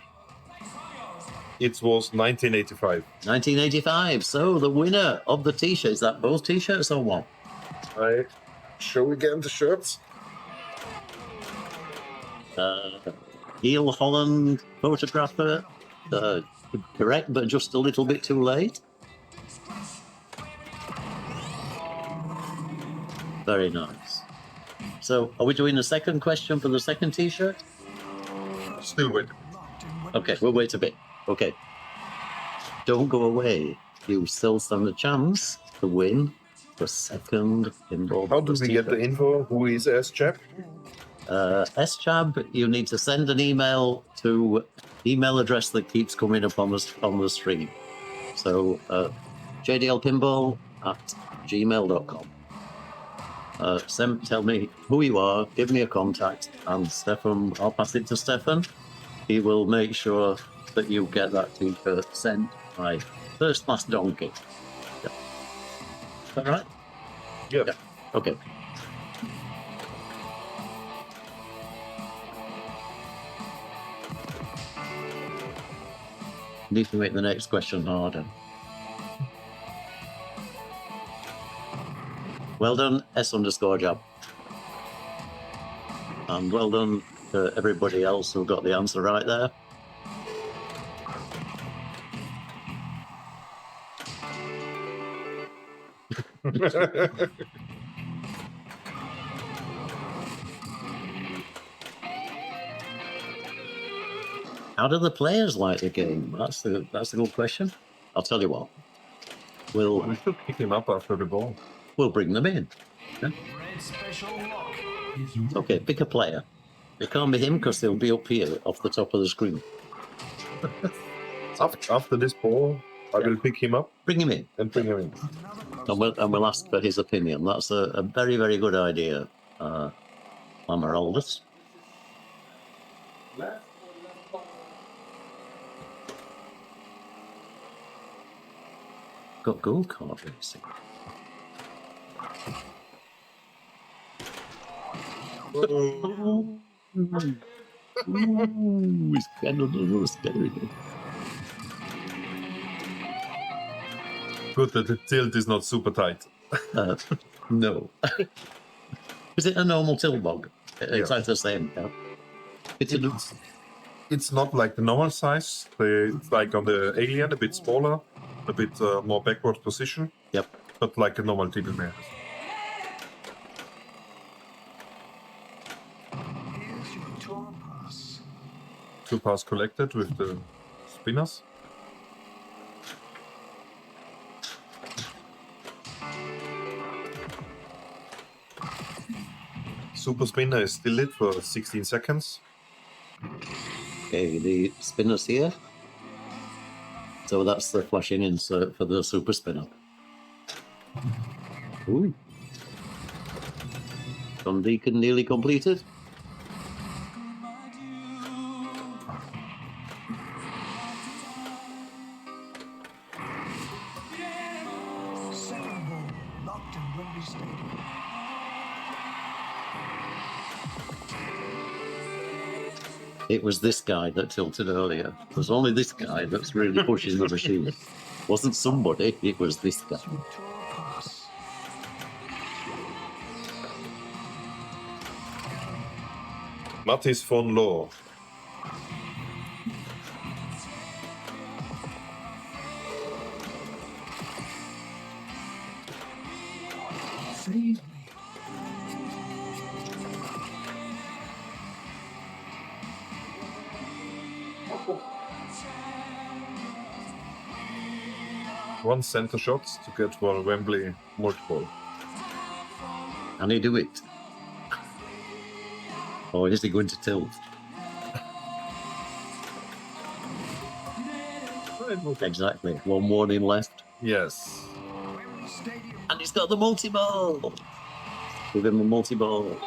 Speaker 3: It was 1985.
Speaker 1: 1985. So the winner of the t-shirt, is that both t-shirts or one?
Speaker 3: I show again the shirts.
Speaker 1: Heel Holland photographer. Correct, but just a little bit too late. Very nice. So, are we doing a second question for the second t-shirt?
Speaker 3: Still wait.
Speaker 1: Okay, we'll wait a bit. Okay. Don't go away. You still stand a chance to win the second Pinball.
Speaker 3: How do we get the info? Who is S. Jeb?
Speaker 1: SCHAB, you need to send an email to email address that keeps coming up on the stream. So jdlpinball@gmail.com. Tell me who you are, give me a contact, and Stefan, I'll pass it to Stefan. He will make sure that you get that t-shirt sent by first class donkey. Yeah. Is that right?
Speaker 3: Yep.
Speaker 1: Yeah. Okay. Need to make the next question harder. Well done, S_Job. And well done to everybody else who got the answer right there. How do the players like the game? That's the good question. I'll tell you what.
Speaker 3: We should pick him up after the ball.
Speaker 1: We'll bring them in. Yeah?
Speaker 7: Red special lock.
Speaker 1: Okay, pick a player. It can't be him because they'll be up here off the top of the screen.
Speaker 3: After this ball, I will pick him up
Speaker 1: Bring him in.
Speaker 3: and bring him in.
Speaker 1: And we'll ask for his opinion. That's a very, very good idea, Amaraldus. Got gold card racing. Ooh, it's kind of a little scary.
Speaker 3: Good that the tilt is not super tight.
Speaker 1: No. Is it a normal tilt bog? Exactly the same. Yeah.
Speaker 3: It's not like the normal size. It's like on the Alien, a bit smaller, a bit more backward position,
Speaker 1: Yep.
Speaker 3: but like a normal Titelmeer.
Speaker 6: Here's your tour pass.
Speaker 3: 2 pass collected with the spinners. Super spinner is still lit for 16 seconds.
Speaker 1: Okay, the spinners here. So that's the flashing insert for the super spinner. Ooh. John Deacon nearly completed.
Speaker 6: Second ball locked in Wembley Stadium.
Speaker 1: It was this guy that tilted earlier. There's only this guy that's really pushing the machine. Wasn't somebody, it was this guy.
Speaker 6: Tour pass.
Speaker 3: Matthijs von Loo.
Speaker 6: Save me.
Speaker 3: One center shot to get one Wembley multiple.
Speaker 1: Can he do it? Or is he going to tilt? Exactly. One warning left.
Speaker 3: Yes.
Speaker 6: Wembley Stadium.
Speaker 1: And he's got the multi-ball. Give him a multi-ball.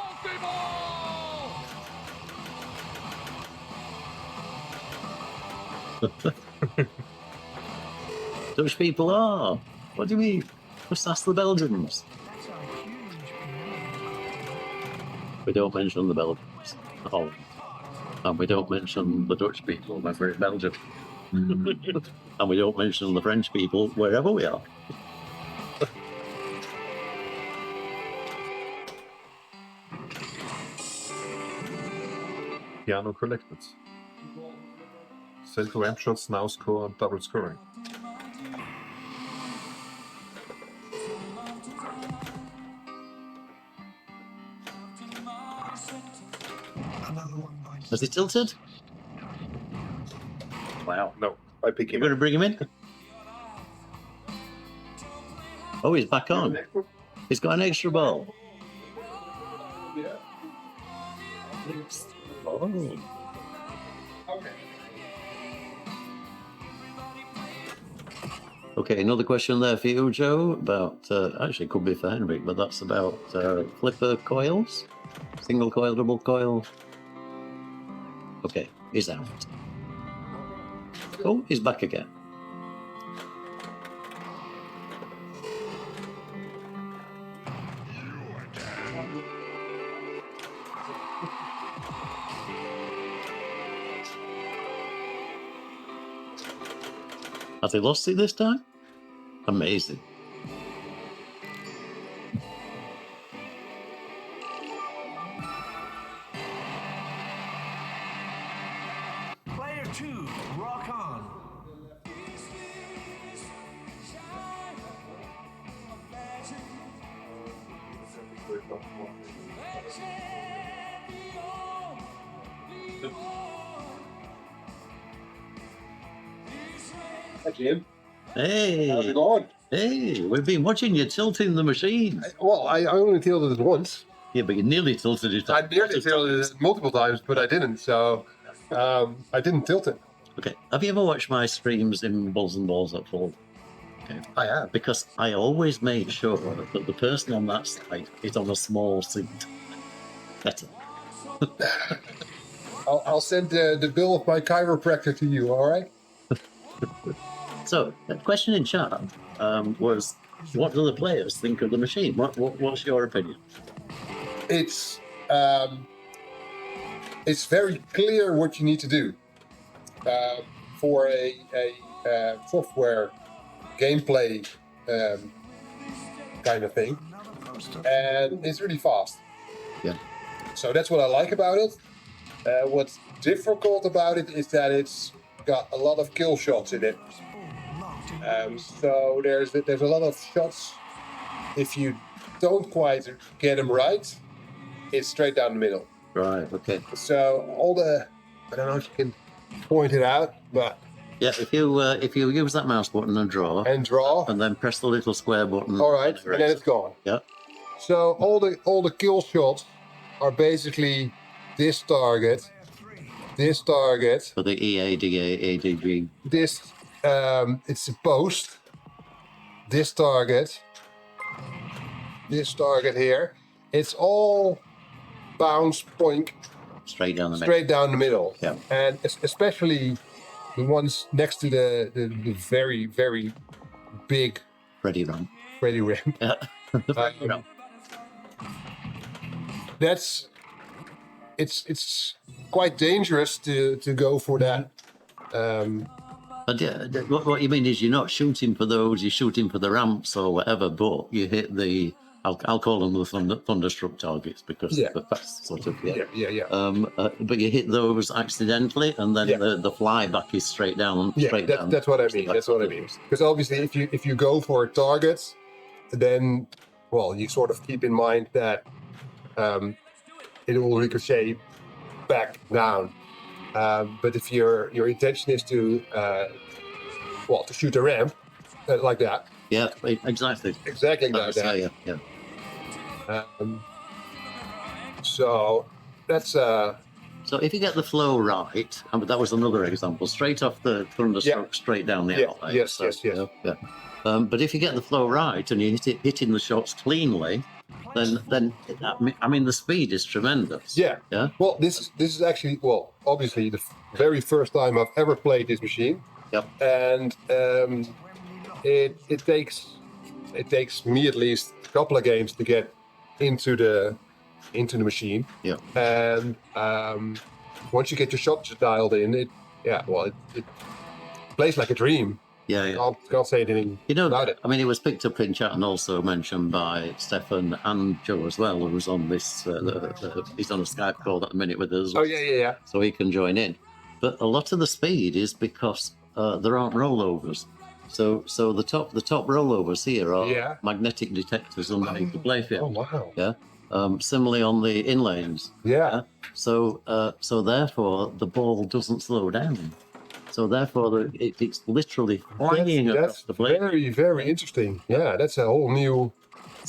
Speaker 1: Dutch people are. What do you mean? Just ask the Belgians.
Speaker 6: That's a huge piano.
Speaker 1: We don't mention the Belgians. Oh. And we don't mention the Dutch people when we're in Belgium. And we don't mention the French people wherever we are.
Speaker 3: Piano collected. Center ramp shots now score double scoring.
Speaker 6: Another one by
Speaker 1: Has he tilted? Wow.
Speaker 3: No, I pick
Speaker 1: You're
Speaker 3: him
Speaker 1: going to
Speaker 3: up.
Speaker 1: bring him in? Oh, he's back on. He's got an extra ball. Oh. Okay, another question there for you, Joe, about, actually it could be for Hemrick, but that's about flipper coils. Single coil, double coil. Okay, he's out. Oh, he's back again. Has he lost it this time? Amazing.
Speaker 7: Player 2, rock on.
Speaker 8: Hi, Jim.
Speaker 1: Hey,
Speaker 8: How's it going?
Speaker 1: hey, we've been watching you tilting the machine.
Speaker 8: Well, I only tilted it once.
Speaker 1: Yeah, but you nearly tilted it.
Speaker 8: I nearly tilted it multiple times, but I didn't. So I didn't tilt it.
Speaker 1: Okay, have you ever watched my streams in Bulls&Balls at full? Okay.
Speaker 8: I have.
Speaker 1: Because I always make sure that the person on that side is on a small seat. Better.
Speaker 8: I'll send the bill of my chiropractor to you. All right.
Speaker 1: So, the question in chat was, what do the players think of the machine? What's your opinion?
Speaker 8: It's very clear what you need to do for a software gameplay kind of thing,
Speaker 6: Another poster.
Speaker 8: and it's really fast.
Speaker 1: Yeah.
Speaker 8: So that's what I like about it. What's difficult about it is that it's got a lot of kill shots in it.
Speaker 6: Ball locked in
Speaker 8: So there's a lot of shots. If you don't quite get them right, it's straight down the middle.
Speaker 1: Right, okay.
Speaker 8: So I don't know if you can point it out, but
Speaker 1: Yeah, if you use that mouse button and draw,
Speaker 8: and draw.
Speaker 1: and then press the little square button.
Speaker 8: All right, and then it's gone.
Speaker 1: Yeah.
Speaker 8: So all the kill shots are basically this target,
Speaker 1: For the EADA, ADG.
Speaker 8: this it's a post. This target here. It's all bounce point
Speaker 1: Straight down the middle.
Speaker 8: straight down the middle.
Speaker 1: Yeah.
Speaker 8: And especially the ones next to the very, very big
Speaker 1: Ready run.
Speaker 8: ready rim.
Speaker 1: Yeah.
Speaker 8: Um, it's quite dangerous to go for that.
Speaker 1: But yeah, what you mean is you're not shooting for those, you're shooting for the ramps or whatever, but you hit the, I'll call them the thunderstruck targets because that's sort of, but you hit those accidentally and then the flyback is straight down. Down.
Speaker 8: That's what I mean. That's what I mean. Because obviously if you go for targets, then, well, you sort of keep in mind that it will ricochet back down. But if your intention is to shoot a ramp like that.
Speaker 1: Yeah, exactly.
Speaker 8: Exactly like that.
Speaker 1: Yeah.
Speaker 8: So that's
Speaker 1: So if you get the flow right, that was another example, straight off the thunderstruck, straight down the outlet.
Speaker 8: Yes.
Speaker 1: Yeah. But if you get the flow right and you hitting the shots cleanly, then I mean the speed is tremendous.
Speaker 8: Yeah. Well, this is actually, obviously the very first time I've ever played this machine.
Speaker 1: Yep.
Speaker 8: And it takes me at least a couple of games to get into the machine.
Speaker 1: Yeah.
Speaker 8: And once you get your shots dialed in, it plays like a dream.
Speaker 1: Yeah.
Speaker 8: Can't say anything about it.
Speaker 1: I mean, it was picked up in chat and also mentioned by Stefan and Joe as well, who was on this. He's on a Skype call at the minute with us.
Speaker 8: Oh yeah.
Speaker 1: So he can join in. But a lot of the speed is because there aren't rollovers. So the top rollovers here are magnetic detectors underneath the playfield.
Speaker 8: Oh wow.
Speaker 1: Yeah. Similarly on the inlanes.
Speaker 8: Yeah.
Speaker 1: So therefore the ball doesn't slow down. So therefore it's literally flying across the plate.
Speaker 8: Very, very interesting. Yeah, that's a whole new.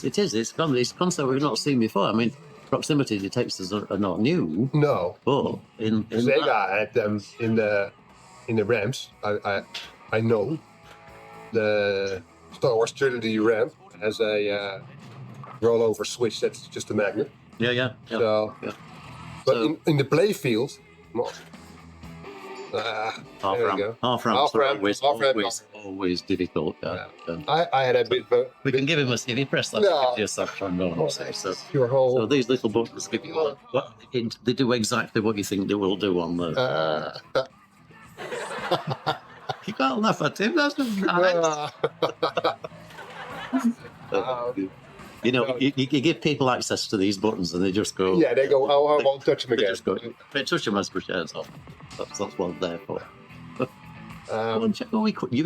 Speaker 1: It is. It's concept we've not seen before. I mean, proximity detectors are not new.
Speaker 8: No.
Speaker 1: But in
Speaker 8: Sega had them in the ramps. I know the Star Wars Trilogy ramp has a rollover switch that's just a magnet.
Speaker 1: Yeah.
Speaker 8: So, but in the play field,
Speaker 1: half ramps are always difficult. Yeah.
Speaker 8: I had a bit of a...
Speaker 1: We can give him if you press that, it gives you a trombone. So these little buttons give you they do exactly what you think they will do on the. You can't laugh at him. That's not nice. You know, you give people access to these buttons and they just go.
Speaker 8: Yeah, they go, I won't touch them again.
Speaker 1: They touch them as per shares off. That's what they're for.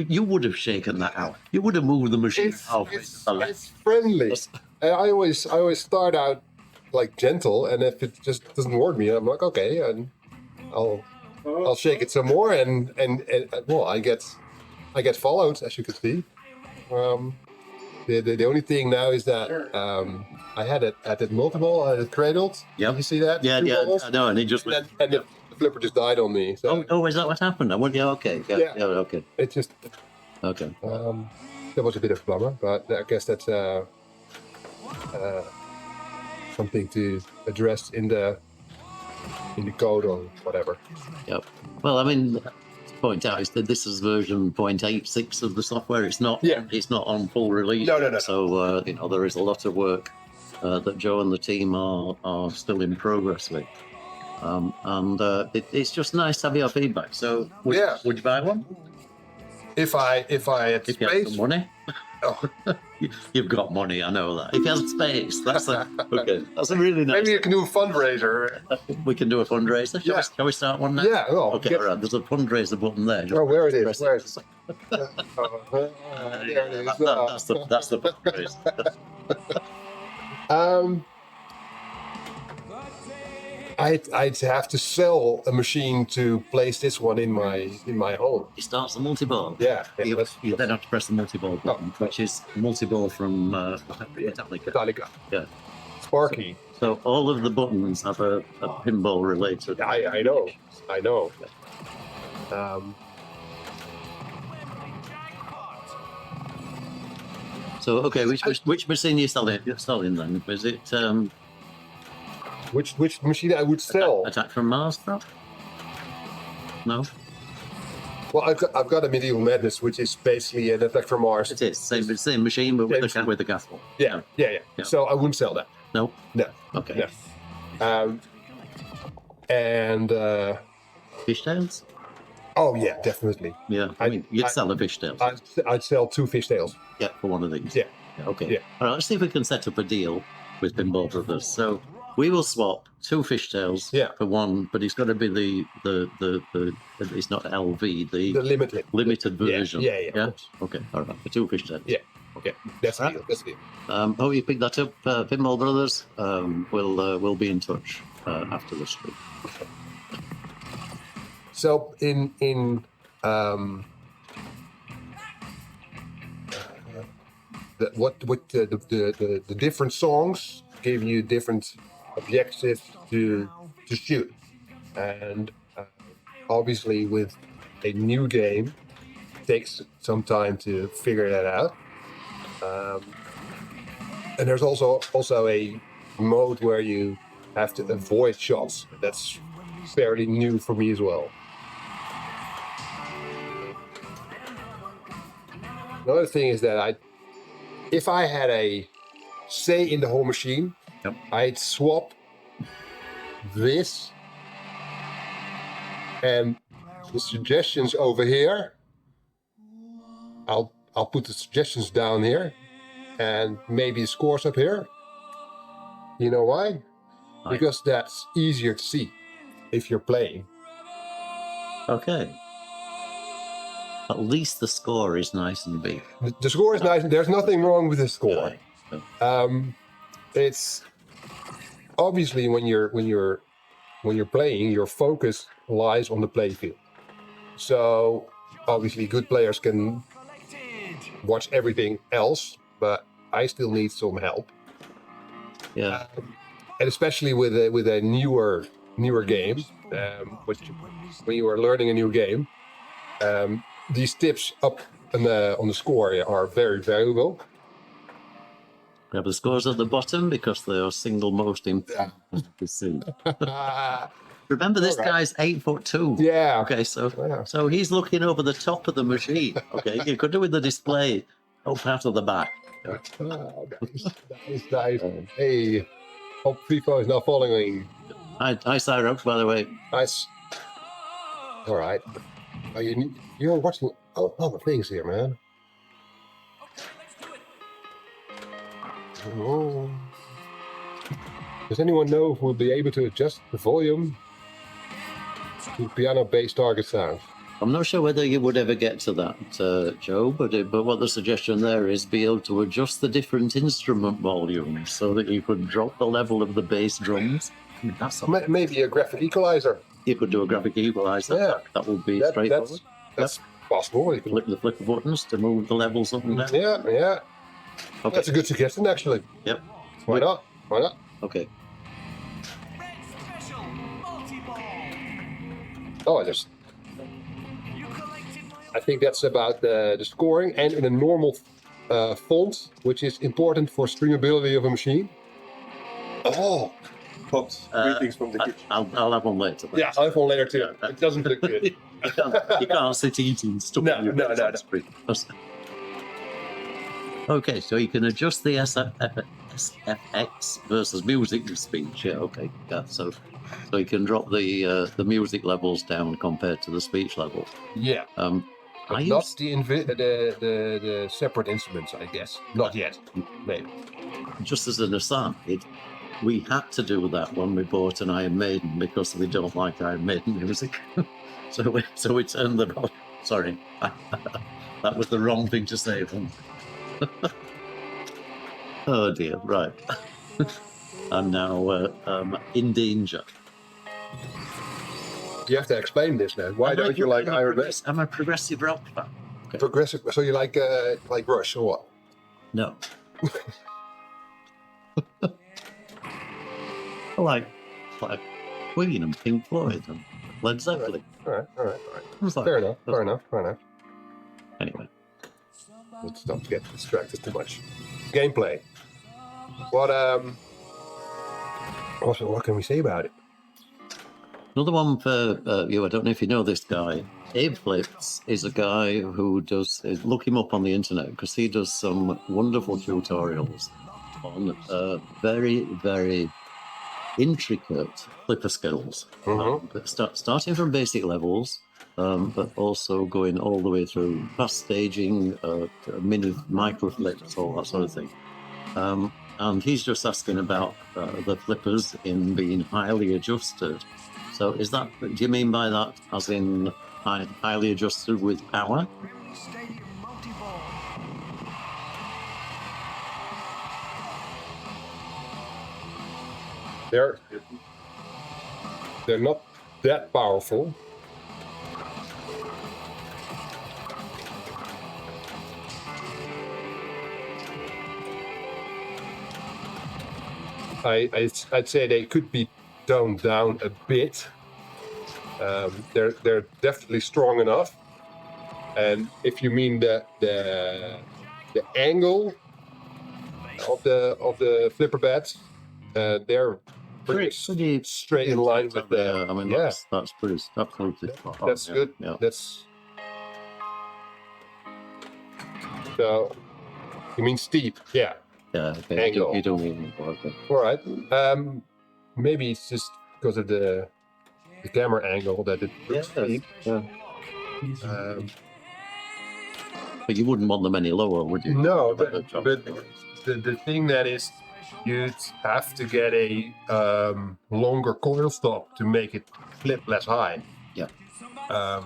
Speaker 1: You would have shaken that out. You would have moved the machine halfway to the left.
Speaker 8: It's friendly. And I always start out like gentle, and if it just doesn't work me, I'm like, okay, and I'll shake it some more, and I get followed, as you can see. The only thing now is that I had it multiple, I had it cradled.
Speaker 1: Yeah.
Speaker 8: You see that?
Speaker 1: Yeah, I know, and it just went.
Speaker 8: And the flipper just died on me. So.
Speaker 1: Oh, is that what happened? I went, okay. Yeah, okay.
Speaker 8: It just.
Speaker 1: Okay.
Speaker 8: That was a bit of a bummer, but I guess that's something to address in the code or whatever.
Speaker 1: Yep. Well, I mean, to point out is that this is version 0.86 of the software. It's not.
Speaker 8: Yeah.
Speaker 1: It's not on full release.
Speaker 8: No.
Speaker 1: So there is a lot of work that Joe and the team are still in progress with. It's just nice to have your feedback. So would you buy one?
Speaker 8: If I had
Speaker 1: If you
Speaker 8: space,
Speaker 1: have some money.
Speaker 8: Oh.
Speaker 1: You've got money, I know that. If you have space, that's okay. That's a really nice.
Speaker 8: Maybe you can do a fundraiser.
Speaker 1: We can do a fundraiser. Shall we start one now?
Speaker 8: Yeah. Well,
Speaker 1: Okay. All right. There's a fundraiser button there. Just
Speaker 8: where it is?
Speaker 1: press
Speaker 8: Where is it? There it is.
Speaker 1: That's the fundraiser.
Speaker 8: I'd have to sell a machine to place this one in my home.
Speaker 1: It starts the multi-ball.
Speaker 8: Yeah.
Speaker 1: You then have to press the multi-ball button, which is multi-ball from
Speaker 8: Metallica.
Speaker 1: Yeah.
Speaker 8: Sparky.
Speaker 1: So all of the buttons have a pinball related.
Speaker 8: I know.
Speaker 1: So okay, which machine are you selling? You're selling then? Is it
Speaker 8: Which machine I would sell?
Speaker 1: Attack from Mars? No. No.
Speaker 8: Well, I've got a Medieval Madness, which is basically an Attack from Mars.
Speaker 1: It is same machine, but with the castle.
Speaker 8: Yeah. So I wouldn't sell that.
Speaker 1: No.
Speaker 8: No.
Speaker 1: Okay.
Speaker 8: No. And
Speaker 1: Fishtails?
Speaker 8: oh yeah, definitely.
Speaker 1: Yeah. I mean, you'd sell a fishtails.
Speaker 8: I'd sell 2 fishtails.
Speaker 1: Yeah, for one of these.
Speaker 8: Yeah.
Speaker 1: Okay.
Speaker 8: Yeah.
Speaker 1: All right. Let's see if we can set up a deal with Pinball Brothers. So we will swap 2 fishtails for one, but it's got to be the it's not LV, the limited version.
Speaker 8: Yeah. Of course.
Speaker 1: Okay. All right. For 2 fishtails.
Speaker 8: Yeah. Okay. That's the deal. That's the deal.
Speaker 1: Oh, you picked that up, Pinball Brothers. We'll be in touch after the stream.
Speaker 8: So in the different songs give you different objectives to shoot, and obviously with a new game, it takes some time to figure that out. And there's also a mode where you have to avoid shots. That's fairly new for me as well. Another thing is that if I had a say in the whole machine, I'd swap this and the suggestions over here. I'll put the suggestions down here and maybe the scores up here. You know why? Because that's easier to see if you're playing.
Speaker 1: Okay. At least the score is nice and big.
Speaker 8: The score is nice. There's nothing wrong with the score. It's obviously when you're playing, your focus lies on the playfield. So obviously, good players can watch everything else, but I still need some help.
Speaker 1: Yeah.
Speaker 8: And especially with a newer game, when you are learning a new game, these tips up on the score are very valuable.
Speaker 1: We have the scores at the bottom because they are single most important to see. Remember, this guy's 8'2".
Speaker 8: Yeah.
Speaker 1: Okay, so he's looking over the top of the machine. Okay, you could do with the display out of the back.
Speaker 8: Nice. Hey, hope FIFA is not following.
Speaker 1: Hi, Cyrus, by the way.
Speaker 8: Nice. All right. You're watching all the things here, man. Oh. Does anyone know if we'll be able to adjust the volume to piano-based target sound?
Speaker 1: I'm not sure whether you would ever get to that, Joe, but what the suggestion there is be able to adjust the different instrument volumes so that you could drop the level of the bass drums.
Speaker 8: Maybe a graphic equalizer.
Speaker 1: You could do a graphic equalizer.
Speaker 8: Yeah.
Speaker 1: That would be straightforward.
Speaker 8: That's possible. You can
Speaker 1: Flip the buttons to move the levels up and down.
Speaker 8: Yeah. Okay. That's a good suggestion, actually.
Speaker 1: Yep.
Speaker 8: Why not?
Speaker 1: Okay.
Speaker 8: Oh, I think that's about the scoring, and in a normal font, which is important for streamability of a machine. Oh,
Speaker 3: Pops, greetings from the kitchen.
Speaker 1: I'll have one later.
Speaker 8: Yeah, I'll have one later too. It doesn't look good.
Speaker 1: you can't sit eating stuff.
Speaker 8: No.
Speaker 1: Okay, so you can adjust the SFX versus music to speech. Yeah, okay. Yeah, so you can drop the music levels down compared to the speech level.
Speaker 8: Yeah.
Speaker 1: But
Speaker 8: not the separate instruments, I guess. Not yet. Maybe.
Speaker 1: Just as an aside, we had to do that when we bought an Iron Maiden because we don't like Iron Maiden music. so we turned the volume. Sorry, that was the wrong thing to say. Oh dear, right. I'm now in danger.
Speaker 8: You have to explain this now. Why don't you like Iron Maiden?
Speaker 1: I'm a progressive rock fan. Okay.
Speaker 8: Progressive. So you like Rush or what?
Speaker 1: No. I like Queen and Pink Floyd and Led Zeppelin.
Speaker 8: All right. Fair enough.
Speaker 1: Anyway.
Speaker 8: let's not get distracted too much. Gameplay. What can we say about it?
Speaker 1: Another one for you. I don't know if you know this guy. Abe Flips is a guy who look him up on the internet because he does some wonderful tutorials on very, very intricate flipper skills. Starting from basic levels, but also going all the way through fast staging, mini micro flips, all that sort of thing. And he's just asking about the flippers in being highly adjusted. So do you mean by that as in highly adjusted with power?
Speaker 6: Stadium multi-ball.
Speaker 8: They're not that powerful. I'd say they could be toned down a bit. They're definitely strong enough. And if you mean the angle of the flipper beds, they're pretty straight in line with the.
Speaker 1: I mean, that's pretty absolutely.
Speaker 8: That's good.
Speaker 1: Yeah.
Speaker 8: That's. So, you mean steep? Yeah.
Speaker 1: Yeah. Okay.
Speaker 8: Angle.
Speaker 1: You don't mean okay.
Speaker 8: All right. Maybe it's just because of the camera angle that it looks steep.
Speaker 1: Yeah. But you wouldn't want them any lower, would you?
Speaker 8: No, but the thing that is, you'd have to get a longer coil stop to make it flip less high.
Speaker 1: Yeah.
Speaker 8: I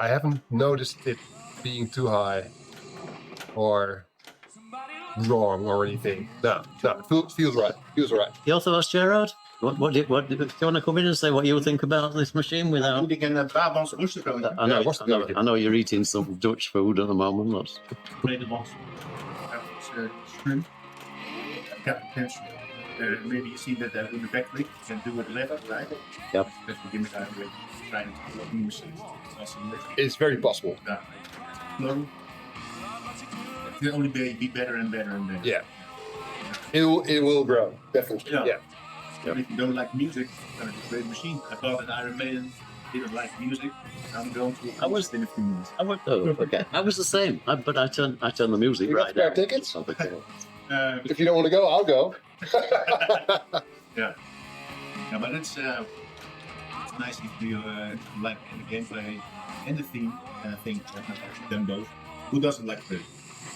Speaker 8: haven't noticed it being too high or wrong or anything. No, feels right. Feels right.
Speaker 1: Your thoughts, Gerard? What do you want to come in and say what you think about this machine without?
Speaker 2: Moet ik een Brabants oesterbrood?
Speaker 1: I know you're eating some Dutch food at the moment. That's...
Speaker 2: Nederlands. Shrimp. Captain's. Maybe you see that they're in the factory and do it leather, right?
Speaker 1: Yep.
Speaker 2: That's the gimmick I'm trying to use.
Speaker 8: It's very possible.
Speaker 2: No. It can only be better and better and better.
Speaker 8: Yeah. It will grow, definitely. Yeah.
Speaker 2: But if you don't like music, it's a great machine. I thought that Iron Maiden didn't like music. I'm going to.
Speaker 1: I was
Speaker 2: in a few minutes.
Speaker 1: Okay. I was the same, but I turned the music
Speaker 8: You
Speaker 1: right
Speaker 8: got
Speaker 1: down.
Speaker 8: tickets?
Speaker 2: If
Speaker 8: you don't want to go, I'll go.
Speaker 2: Yeah, but it's nice if you like the gameplay and the theme. And I think I've actually done both. Who doesn't like the?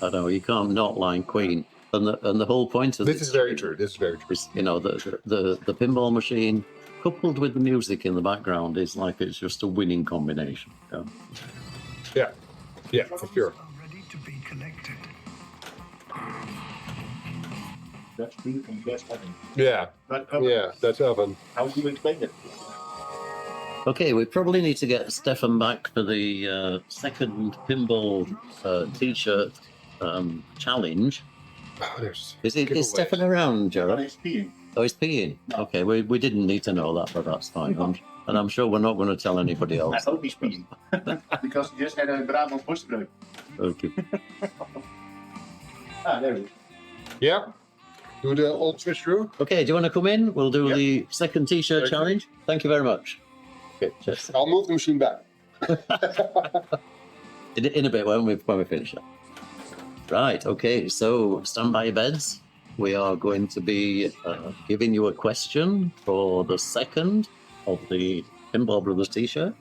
Speaker 1: I know you can't not like Queen, and the whole point of
Speaker 8: This is very true. This is very true.
Speaker 1: is, you know, the pinball machine coupled with the music in the background is like it's just a winning combination.
Speaker 8: Yeah, for sure.
Speaker 6: Ready to be collected.
Speaker 2: That's food from West Heaven.
Speaker 8: Yeah,
Speaker 2: But
Speaker 8: that's oven.
Speaker 2: how do you explain it?
Speaker 1: Okay, we probably need to get Stefan back for the second pinball T-shirt challenge.
Speaker 8: Oh, there's
Speaker 1: Is Stefan around, Gerard?
Speaker 2: He's peeing.
Speaker 1: Oh, he's peeing. Okay, we didn't need to know that, but that's fine. And I'm sure we're not going to tell anybody
Speaker 2: I
Speaker 1: else.
Speaker 2: hope he's peeing. Because he just had a Brabants worstenbrood.
Speaker 1: Okay.
Speaker 2: There he is.
Speaker 8: Yeah. Do the old switch through.
Speaker 1: Okay, do you want to come in? We'll do the second T-shirt challenge. Thank you very much. Okay, cheers.
Speaker 8: I'll move the machine back.
Speaker 1: In a bit when we finish it. Right. Okay. So stand by your beds. We are going to be giving you a question for the second of the Pinball Brothers T-shirt.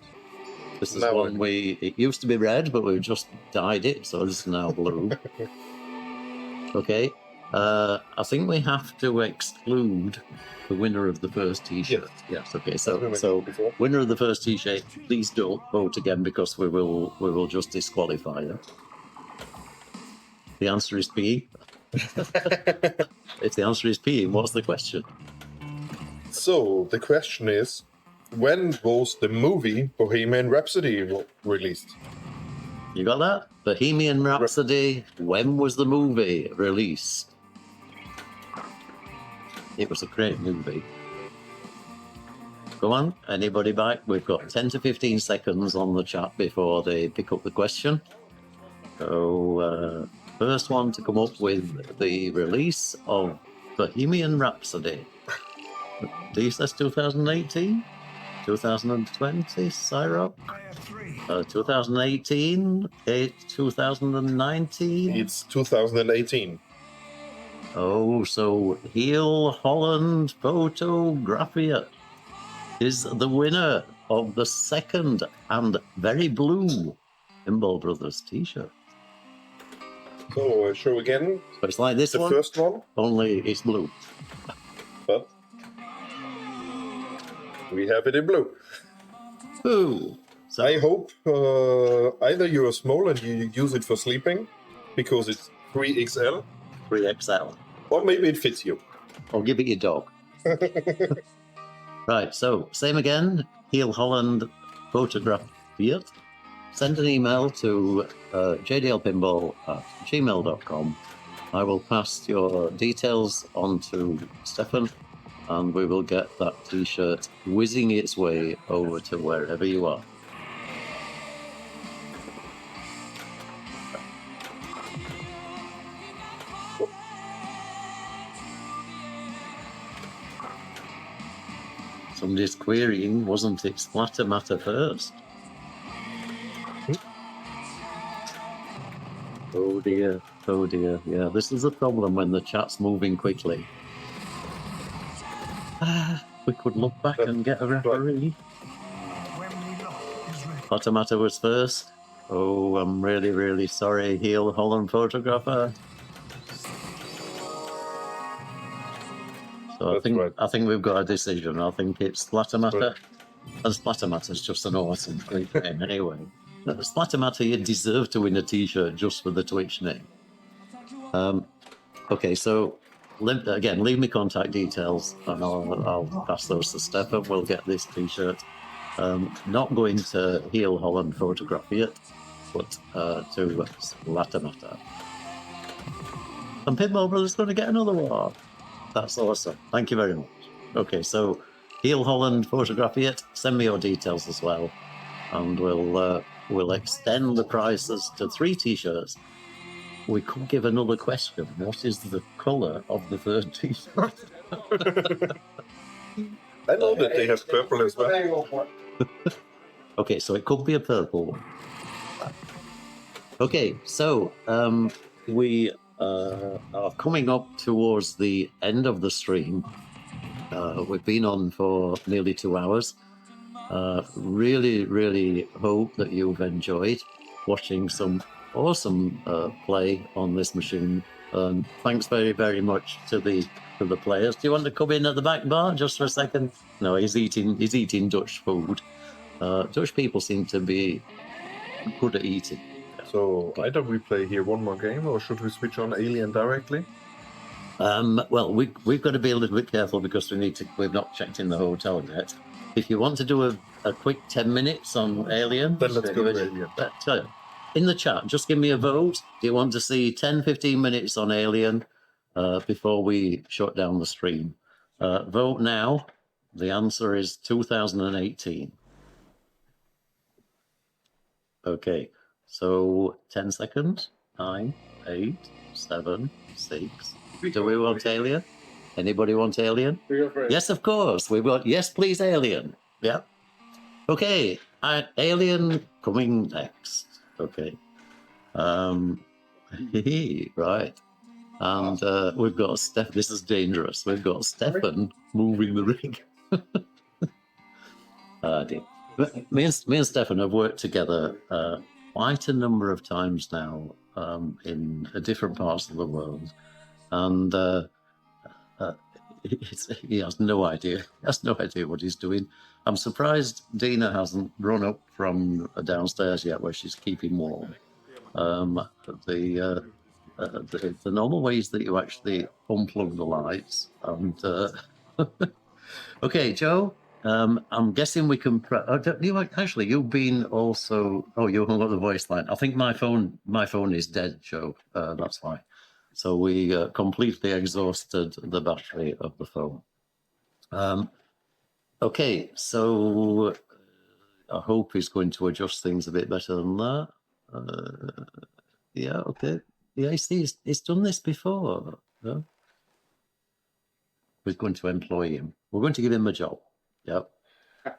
Speaker 1: This is one it used to be red, but we've just dyed it, so this is now blue. Okay. I think we have to exclude the winner of the first T-shirt. Yes. Okay. So winner of the first T-shirt, please don't vote again because we will just disqualify you. The answer is P. If the answer is P, what's the question?
Speaker 3: So the question is, when was the movie Bohemian Rhapsody released?
Speaker 1: You got that? Bohemian Rhapsody. When was the movie released? It was a great movie. Go on, anybody back? We've got 10 to 15 seconds on the chat before they pick up the question. So, first one to come up with the release of Bohemian Rhapsody. D says 2018, 2020, Cyrock, 2018, 2019.
Speaker 3: It's 2018.
Speaker 1: Oh, so Heel Holland Photographiat is the winner of the second and very blue Pinball Brothers t-shirt.
Speaker 3: So show again.
Speaker 1: So it's like this
Speaker 3: The
Speaker 1: one,
Speaker 3: first one,
Speaker 1: only it's blue.
Speaker 3: but we have it in blue.
Speaker 1: Ooh. So
Speaker 3: I hope either you're small and you use it for sleeping because it's 3XL,
Speaker 1: 3XL.
Speaker 3: or maybe it fits you.
Speaker 1: Or give it your dog. Right, so same again, Heel Holland Photograph Fiat. Send an email to jdlpinball@gmail.com. I will pass your details on to Stefan, and we will get that t-shirt whizzing its way over to wherever you are. Somebody's querying, wasn't it Splatter Matter first? Oh dear, oh dear. Yeah, this is a problem when the chat's moving quickly. We could look back and get a referee. Splatter Matter was first. Oh, I'm really, really sorry, Heel Holland Photographer. So
Speaker 3: That's right.
Speaker 1: I think we've got a decision. I think it's Splatter Matter. And Splatter Matter's just an awesome Twitch name anyway. Splatter Matter, you deserve to win a t-shirt just for the Twitch name. Okay, so again, leave me contact details and I'll pass those to Stefan. We'll get this t-shirt. Not going to Heel Holland Photograph yet, but to Splatter Matter. And Pinball Brothers going to get another one. That's awesome. Thank you very much. Okay, so Heel Holland Photograph it. Send me your details as well, and we'll extend the prices to 3 t-shirts. We could give another question. What is the colour of the third t-shirt?
Speaker 3: I know that they have purple as well.
Speaker 1: Okay, so it could be a purple one. Okay, so we are coming up towards the end of the stream. We've been on for nearly 2 hours. Really, really hope that you've enjoyed watching some awesome play on this machine. Thanks very, very much to the players. Do you want to come in at the back bar just for a second? No, he's eating Dutch food. Dutch people seem to be good at eating.
Speaker 3: So either we play here one more game, or should we switch on Alien directly?
Speaker 1: Well, we've got to be a little bit careful because we've not checked in the hotel yet. If you want to do a quick 10 minutes on Alien,
Speaker 3: Then let's go with Alien.
Speaker 1: In the chat, just give me a vote. Do you want to see 10, 15 minutes on Alien before we shut down the stream? Vote now. The answer is 2018. Okay. So 10 seconds. 9, 8, 7, 6. Do we want Alien? Anybody want Alien? Yes, of course. We've got yes, please, Alien. Yeah. Okay. Alien coming next. Okay. Right. And we've got Steph. This is dangerous. We've got Stefan moving the rig. Dear. Me and Stefan have worked together quite a number of times now in different parts of the world, and he has no idea. He has no idea what he's doing. I'm surprised Dina hasn't run up from downstairs yet, where she's keeping warm. The normal ways that you actually unplug the lights. And okay, Joe. I'm guessing we can. You've been also. Oh, you hung up the voice line. I think my phone is dead, Joe. That's why. So we completely exhausted the battery of the phone. Okay, so I hope he's going to adjust things a bit better than that. Yeah, okay. Yeah, he's done this before. No? We're going to employ him. We're going to give him a job. Yep.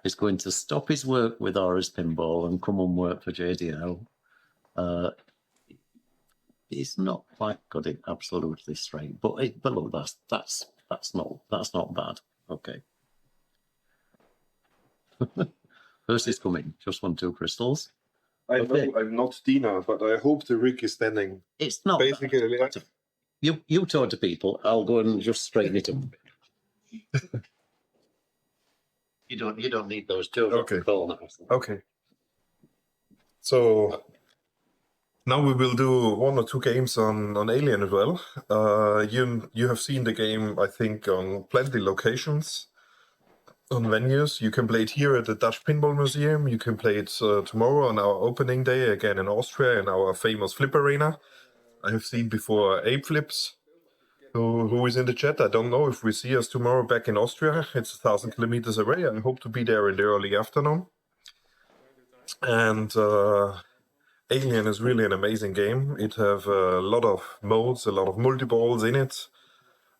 Speaker 1: He's going to stop his work with RS Pinball and come and work for JDL. He's not quite got it absolutely straight, but look, that's not bad. Okay. First is coming. Just 1, 2 crystals.
Speaker 3: I
Speaker 1: Okay.
Speaker 3: know I'm not Dina, but I hope the rig is standing.
Speaker 1: It's not
Speaker 3: Basically,
Speaker 1: bad. You talk to people. I'll go and just straighten it up. You don't need those two.
Speaker 3: Okay. Okay. So now we will do 1 or 2 games on Alien as well. You have seen the game, I think, on plenty locations, on venues. You can play it here at the Dutch Pinball Museum. You can play it tomorrow on our opening day again in Austria in our famous flip arena. I have seen before Ape Flips. Who is in the chat? I don't know if we see us tomorrow back in Austria. It's 1,000 kilometers away. I hope to be there in the early afternoon. And Alien is really an amazing game. It have a lot of modes, a lot of multi-balls in it.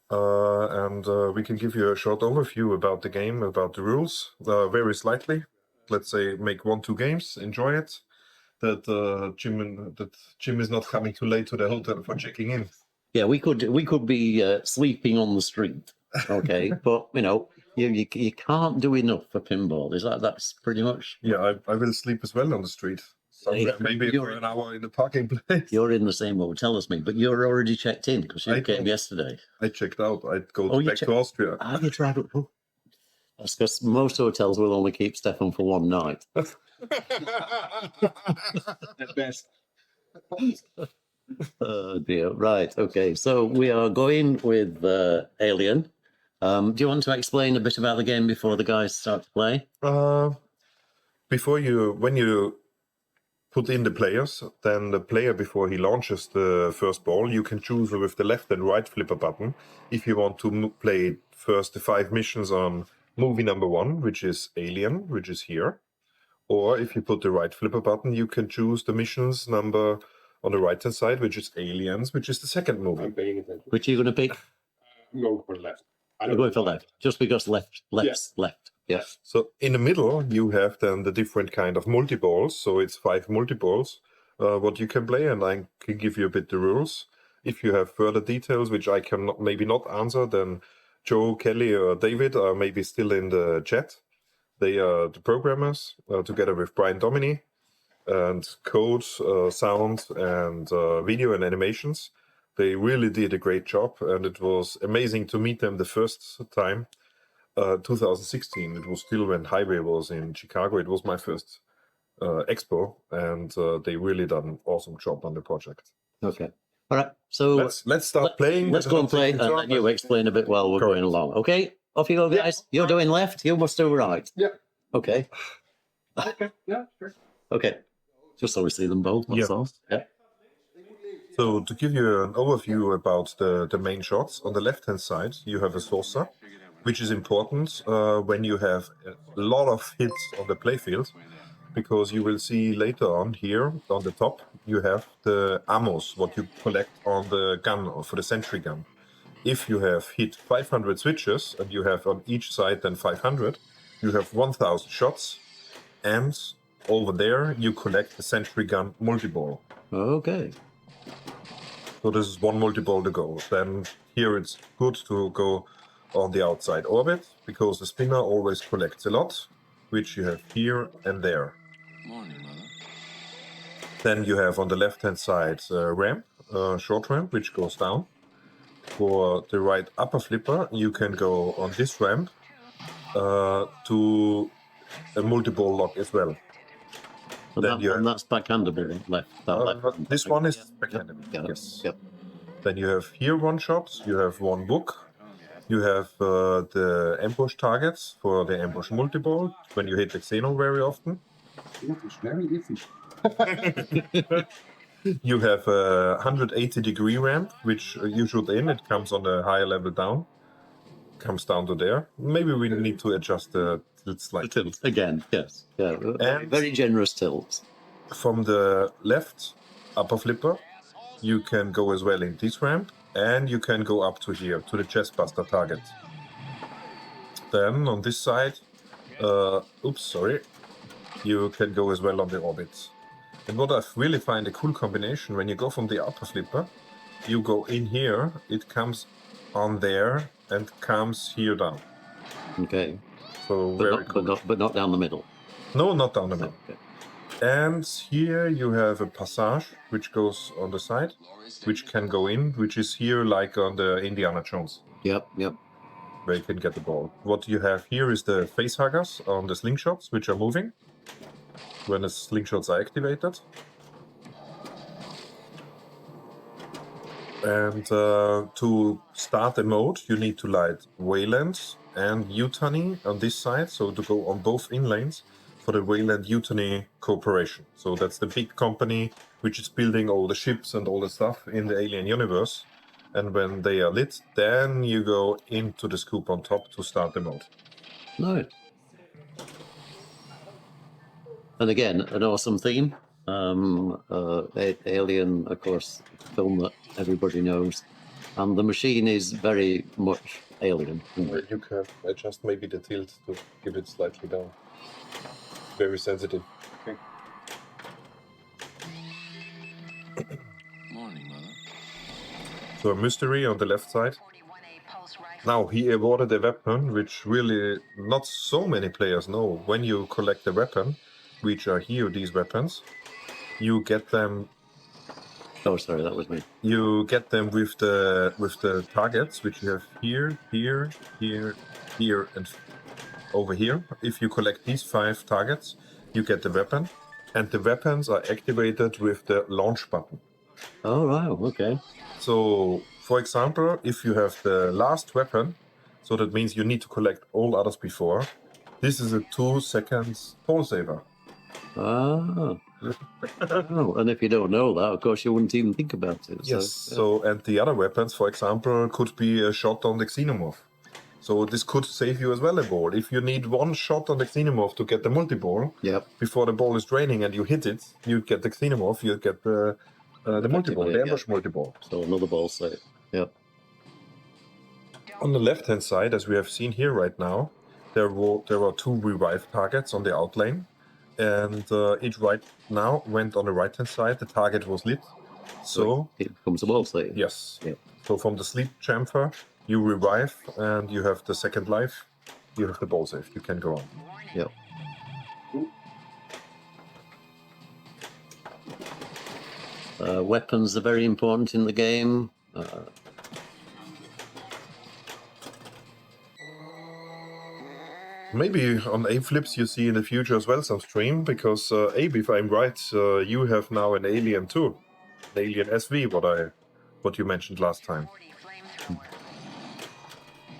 Speaker 3: And we can give you a short overview about the game, about the rules, very slightly. Let's say make 1, 2 games, enjoy it. That Jim is not coming too late to the hotel for checking in.
Speaker 1: Yeah, we could be sleeping on the street, okay? But you can't do enough for pinball. That's pretty much?
Speaker 3: Yeah, I will sleep as well on the street. Somewhere, maybe for an hour in the parking place.
Speaker 1: You're in the same hotel as me, but you're already checked in because you came yesterday.
Speaker 3: I checked out. I'd go back to Austria.
Speaker 1: You traveled. Oh. That's because most hotels will only keep Stefan for 1 night.
Speaker 8: At best.
Speaker 1: Oh dear. Right. Okay. So we are going with Alien. Do you want to explain a bit about the game before the guys start to play?
Speaker 3: When you put in the players, then the player, before he launches the first ball, you can choose with the left and right flipper button if you want to play first the 5 missions on movie number 1, which is Alien, which is here. Or if you put the right flipper button, you can choose the missions number on the right-hand side, which is Aliens, which is the second movie.
Speaker 8: I'm paying attention.
Speaker 1: Which are you going to pick?
Speaker 8: I'm going for left.
Speaker 1: You're going for left, just because left's left. Yeah.
Speaker 3: So in the middle, you have then the different kind of multi-balls. So it's 5 multi-balls, what you can play, and I can give you a bit the rules. If you have further details, which I can maybe not answer, then Joe, Kelly, or David are maybe still in the chat. They are the programmers, together with Brian Domini, and code, sound, and video and animations. They really did a great job, and it was amazing to meet them the first time. 2016, it was still when Highway was in Chicago. It was my first expo, and they really done an awesome job on the project.
Speaker 1: Okay. All right. So
Speaker 3: let's start playing.
Speaker 1: Let's go and play, and then you explain a bit while we're going along. Okay. Off you go, guys. You're doing left. You must do right.
Speaker 8: Yeah.
Speaker 1: Okay.
Speaker 8: Okay. Yeah. Sure.
Speaker 1: Okay. Just so we see them both. That's all. Yeah.
Speaker 3: So to give you an overview about the main shots, on the left-hand side, you have a saucer, which is important when you have a lot of hits on the playfield, because you will see later on here on the top, you have the ammos, what you collect on the gun or for the sentry gun. If you have hit 500 switches and you have on each side then 500, you have 1000 shots, and over there you collect the sentry gun multi-ball.
Speaker 1: Okay.
Speaker 3: So this is 1 multi-ball to go. Then here it's good to go on the outside orbit, because the spinner always collects a lot, which you have here and there.
Speaker 4: Morning, Mother.
Speaker 3: Then you have on the left-hand side a ramp, short ramp, which goes down. For the right upper flipper, you can go on this ramp to a multi-ball lock as well.
Speaker 1: And, and that's backhandable, left. Left.
Speaker 3: This one is backhandable. Yes.
Speaker 1: Yep.
Speaker 3: Then you have here 1 shot, you have 1 book. You have the ambush targets for the ambush multi-ball when you hit the Xeno very often.
Speaker 8: It's very easy.
Speaker 3: You have a 180-degree ramp, which you shoot in. It comes on a higher level down. comes down to there. Maybe we need to adjust the
Speaker 1: The
Speaker 3: slight.
Speaker 1: tilt again, yes. Yeah,
Speaker 3: And-
Speaker 1: very generous tilts.
Speaker 3: From the left upper flipper, you can go as well in this ramp, and you can go up to here, to the chest buster target. Then on this side, you can go as well on the orbit. And what I really find a cool combination, when you go from the upper flipper, you go in here, it comes on there and comes here down.
Speaker 1: Okay,
Speaker 3: So
Speaker 1: but
Speaker 3: very
Speaker 1: not,
Speaker 3: cool.
Speaker 1: but not down the middle.
Speaker 3: No, not down the middle.
Speaker 1: Okay.
Speaker 3: And here you have a passage which goes on the side, which can go in, which is here like on the Indiana Jones,
Speaker 1: Yep.
Speaker 3: where you can get the ball. What you have here is the face huggers on the slingshots, which are moving when the slingshots are activated. And to start the mode, you need to light Wayland and Utani on this side, so to go on both in lanes for the Wayland Utani Corporation. So that's the big company which is building all the ships and all the stuff in the alien universe. And when they are lit, then you go into the scoop on top to start the mode.
Speaker 1: Nice. And again, an awesome theme. Alien, of course, film that everybody knows. And the machine is very much Alien. Isn't it?
Speaker 3: You can adjust maybe the tilt to give it slightly down. Very sensitive.
Speaker 4: Morning, Mother.
Speaker 3: So a mystery on the left side. Now he awarded a weapon which really not so many players know. When you collect a weapon, which are here, these weapons, you get them.
Speaker 1: Oh, sorry, that was me.
Speaker 3: You get them with the targets which you have here, and over here. If you collect these 5 targets, you get the weapon, and the weapons are activated with the launch button.
Speaker 1: Oh, wow, okay.
Speaker 3: So, for example, if you have the last weapon, so that means you need to collect all others before. This is a 2 seconds pole saver.
Speaker 1: Ah. Oh, and if you don't know that, of course, you wouldn't even think about it.
Speaker 3: Yes.
Speaker 1: So,
Speaker 3: So, and the other weapons, for example, could be a shot on the xenomorph. So this could save you as well a ball. If you need 1 shot on the xenomorph to get the multi-ball,
Speaker 1: Yep.
Speaker 3: before the ball is draining and you hit it, you get the xenomorph, you get the multi-ball, the
Speaker 1: yeah.
Speaker 3: ambush multi-ball.
Speaker 1: So another ball save. Yep.
Speaker 3: On the left-hand side, as we have seen here right now, there are 2 revive targets on the outlane, and it right now went on the right-hand side. The target was lit, so
Speaker 1: Here comes the ball save.
Speaker 3: yes.
Speaker 1: Yep.
Speaker 3: So from the sleep chamfer, you revive, and you have the second life. You have the ball save. You can go on.
Speaker 1: Yep. Weapons are very important in the game.
Speaker 3: Maybe on Abe Flips you see in the future as well some stream, because Abe, if I'm right, you have now an Alien too. An Alien SV, what you mentioned last time.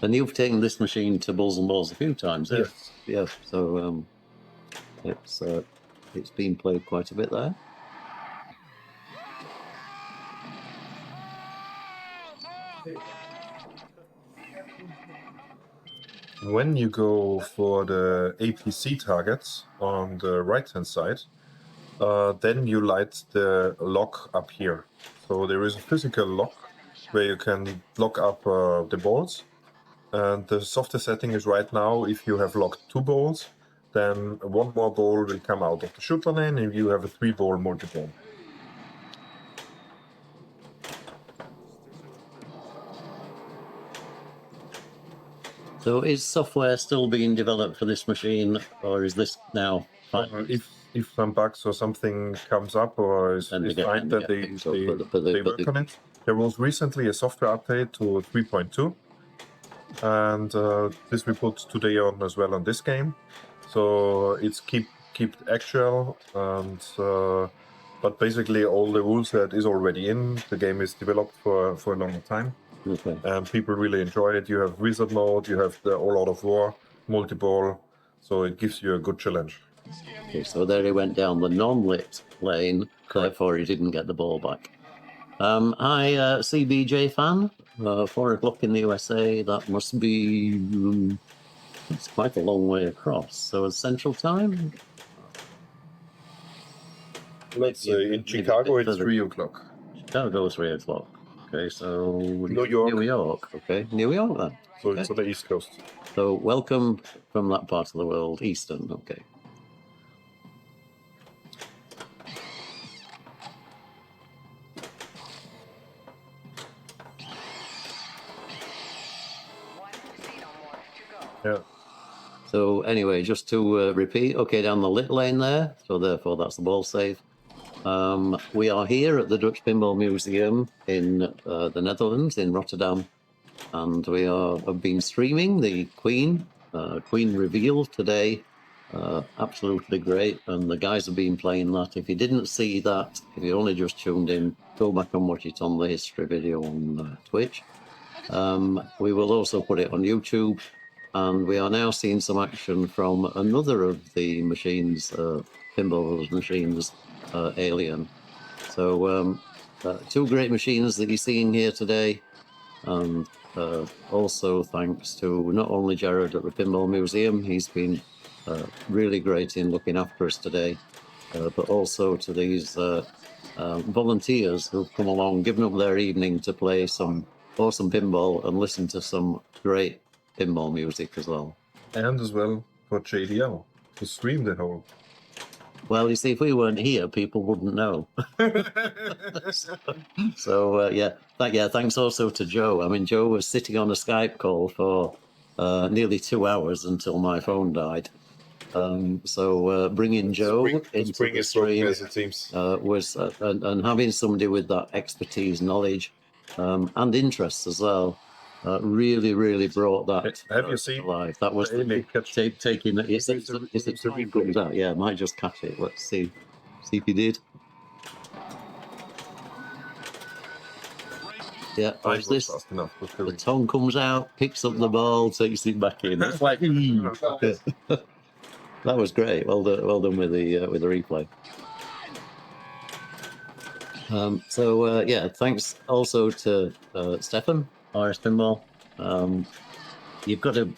Speaker 1: And you've taken this machine to Bulls and Balls a few times, eh?
Speaker 3: Yes.
Speaker 1: Yeah. So it's been played quite a bit there.
Speaker 3: When you go for the APC targets on the right-hand side, then you light the lock up here. So there is a physical lock where you can lock up the balls. And the software setting is right now, if you have locked 2 balls, then 1 more ball will come out of the shooter lane, and you have a 3-ball multi-ball.
Speaker 1: So is software still being developed for this machine, or is this now fine?
Speaker 3: If some bugs or something comes up, or is
Speaker 1: Then they get-
Speaker 3: find
Speaker 1: then
Speaker 3: that
Speaker 1: they
Speaker 3: they,
Speaker 1: get fixed up,
Speaker 3: they,
Speaker 1: but
Speaker 3: they
Speaker 1: they-
Speaker 3: work on it. There was recently a software update to 3.2, and this we put today on as well on this game. So it's keep actual, and but basically all the rule set is already in. The game is developed for a long time.
Speaker 1: Okay.
Speaker 3: And people really enjoy it. You have wizard mode, you have the all out of war, multi-ball, so it gives you a good challenge.
Speaker 1: Okay, so there he went down the non-lit lane, therefore he didn't get the ball back. Hi, CBJ fan. 4 o'clock in the USA. That must be it's quite a long way across. So it's Central Time.
Speaker 3: Let's say in Chicago it's 3 o'clock.
Speaker 1: Chicago 3 o'clock. Okay, so
Speaker 3: New York.
Speaker 1: New York. Okay, New York then.
Speaker 3: So
Speaker 1: Okay.
Speaker 3: it's on the East Coast.
Speaker 1: So welcome from that part of the world, Eastern. Okay.
Speaker 3: Yeah.
Speaker 1: So anyway, just to repeat, okay, down the lit lane there. So therefore, that's the ball save. We are here at the Dutch Pinball Museum in the Netherlands, in Rotterdam, and we have been streaming the Queen reveal today. Absolutely great, and the guys have been playing that. If you didn't see that, if you only just tuned in, go back and watch it on the history video on Twitch. We will also put it on YouTube, and we are now seeing some action from another of the machines, Pinball machines, Alien. So 2 great machines that you're seeing here today, and also thanks to not only Gerard at the Pinball Museum, he's been really great in looking after us today, but also to these volunteers who've come along, given up their evening to play some awesome pinball and listen to some great pinball music as well.
Speaker 3: And as well for JDL to stream the whole.
Speaker 1: Well, you see, if we weren't here, people wouldn't know. So thanks also to Joe. I mean, Joe was sitting on a Skype call for nearly 2 hours until my phone died. So bringing Joe into
Speaker 3: spring
Speaker 1: the
Speaker 3: is broken,
Speaker 1: stream
Speaker 3: as it seems.
Speaker 1: was and having somebody with that expertise, knowledge, and interest as well, really, really brought that.
Speaker 3: Have you seen
Speaker 1: to life? That was taking it. Is it time comes out? Yeah, I might just catch it. Let's see if you did. Yeah, watch this.
Speaker 3: Fast enough,
Speaker 1: The tongue comes out, picks up the ball, takes it back in. It's like that was great. Well done with the replay. Thanks also to Stefan, RS Pinball. You've got to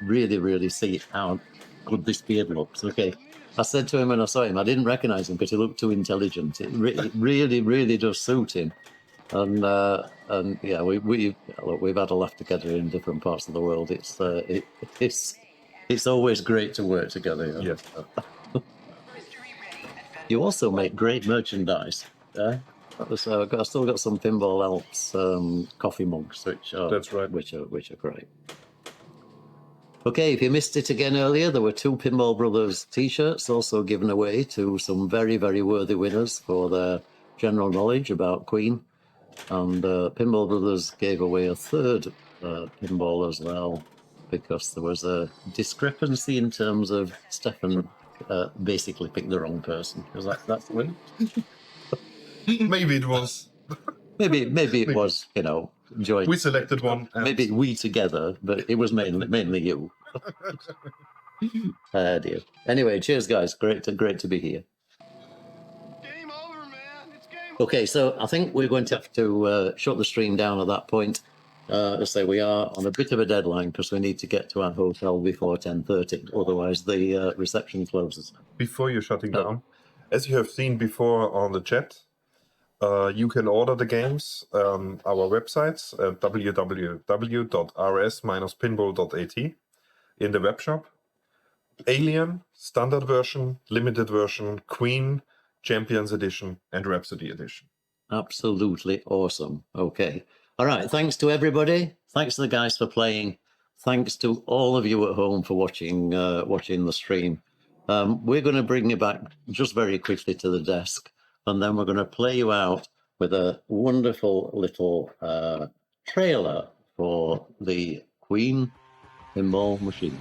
Speaker 1: really, really see how good this beard looks. Okay, I said to him when I saw him, I didn't recognise him because he looked too intelligent. It really, really does suit him. And yeah, we've had a laugh together in different parts of the world. It's always great to work together.
Speaker 3: Yes.
Speaker 1: You also make great merchandise. I've still got some Pinball Alps coffee mugs, which are
Speaker 3: That's right.
Speaker 1: which are great. Okay, if you missed it again earlier, there were 2 Pinball Brothers T-shirts also given away to some very, very worthy winners for their general knowledge about Queen. And Pinball Brothers gave away a 3rd pinball as well, because there was a discrepancy in terms of Stefan basically picked the wrong person. Because that's the win.
Speaker 3: Maybe it was.
Speaker 1: Maybe it was, joint.
Speaker 3: We selected one. And
Speaker 1: Maybe we together, but it was mainly you. Dear. Anyway, cheers, guys. Great to be here.
Speaker 6: Game over, man. It's game
Speaker 1: Okay, so I think we're going to have to shut the stream down at that point. Let's say we are on a bit of a deadline because we need to get to our hotel before 10:30. Otherwise, the reception closes.
Speaker 3: before you're shutting down, as you have seen before on the chat, you can order the games our websites at www.rs-pinball.at in the web shop. Alien, Standard Version, Limited Version, Queen, Champions Edition, and Rhapsody Edition.
Speaker 1: Absolutely awesome. Okay. All right. Thanks to everybody. Thanks to the guys for playing. Thanks to all of you at home for watching the stream. We're going to bring you back just very quickly to the desk, and then we're going to play you out with a wonderful little trailer for the Queen Pinball machine.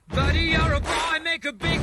Speaker 4: Buddy, you're a boy, make a big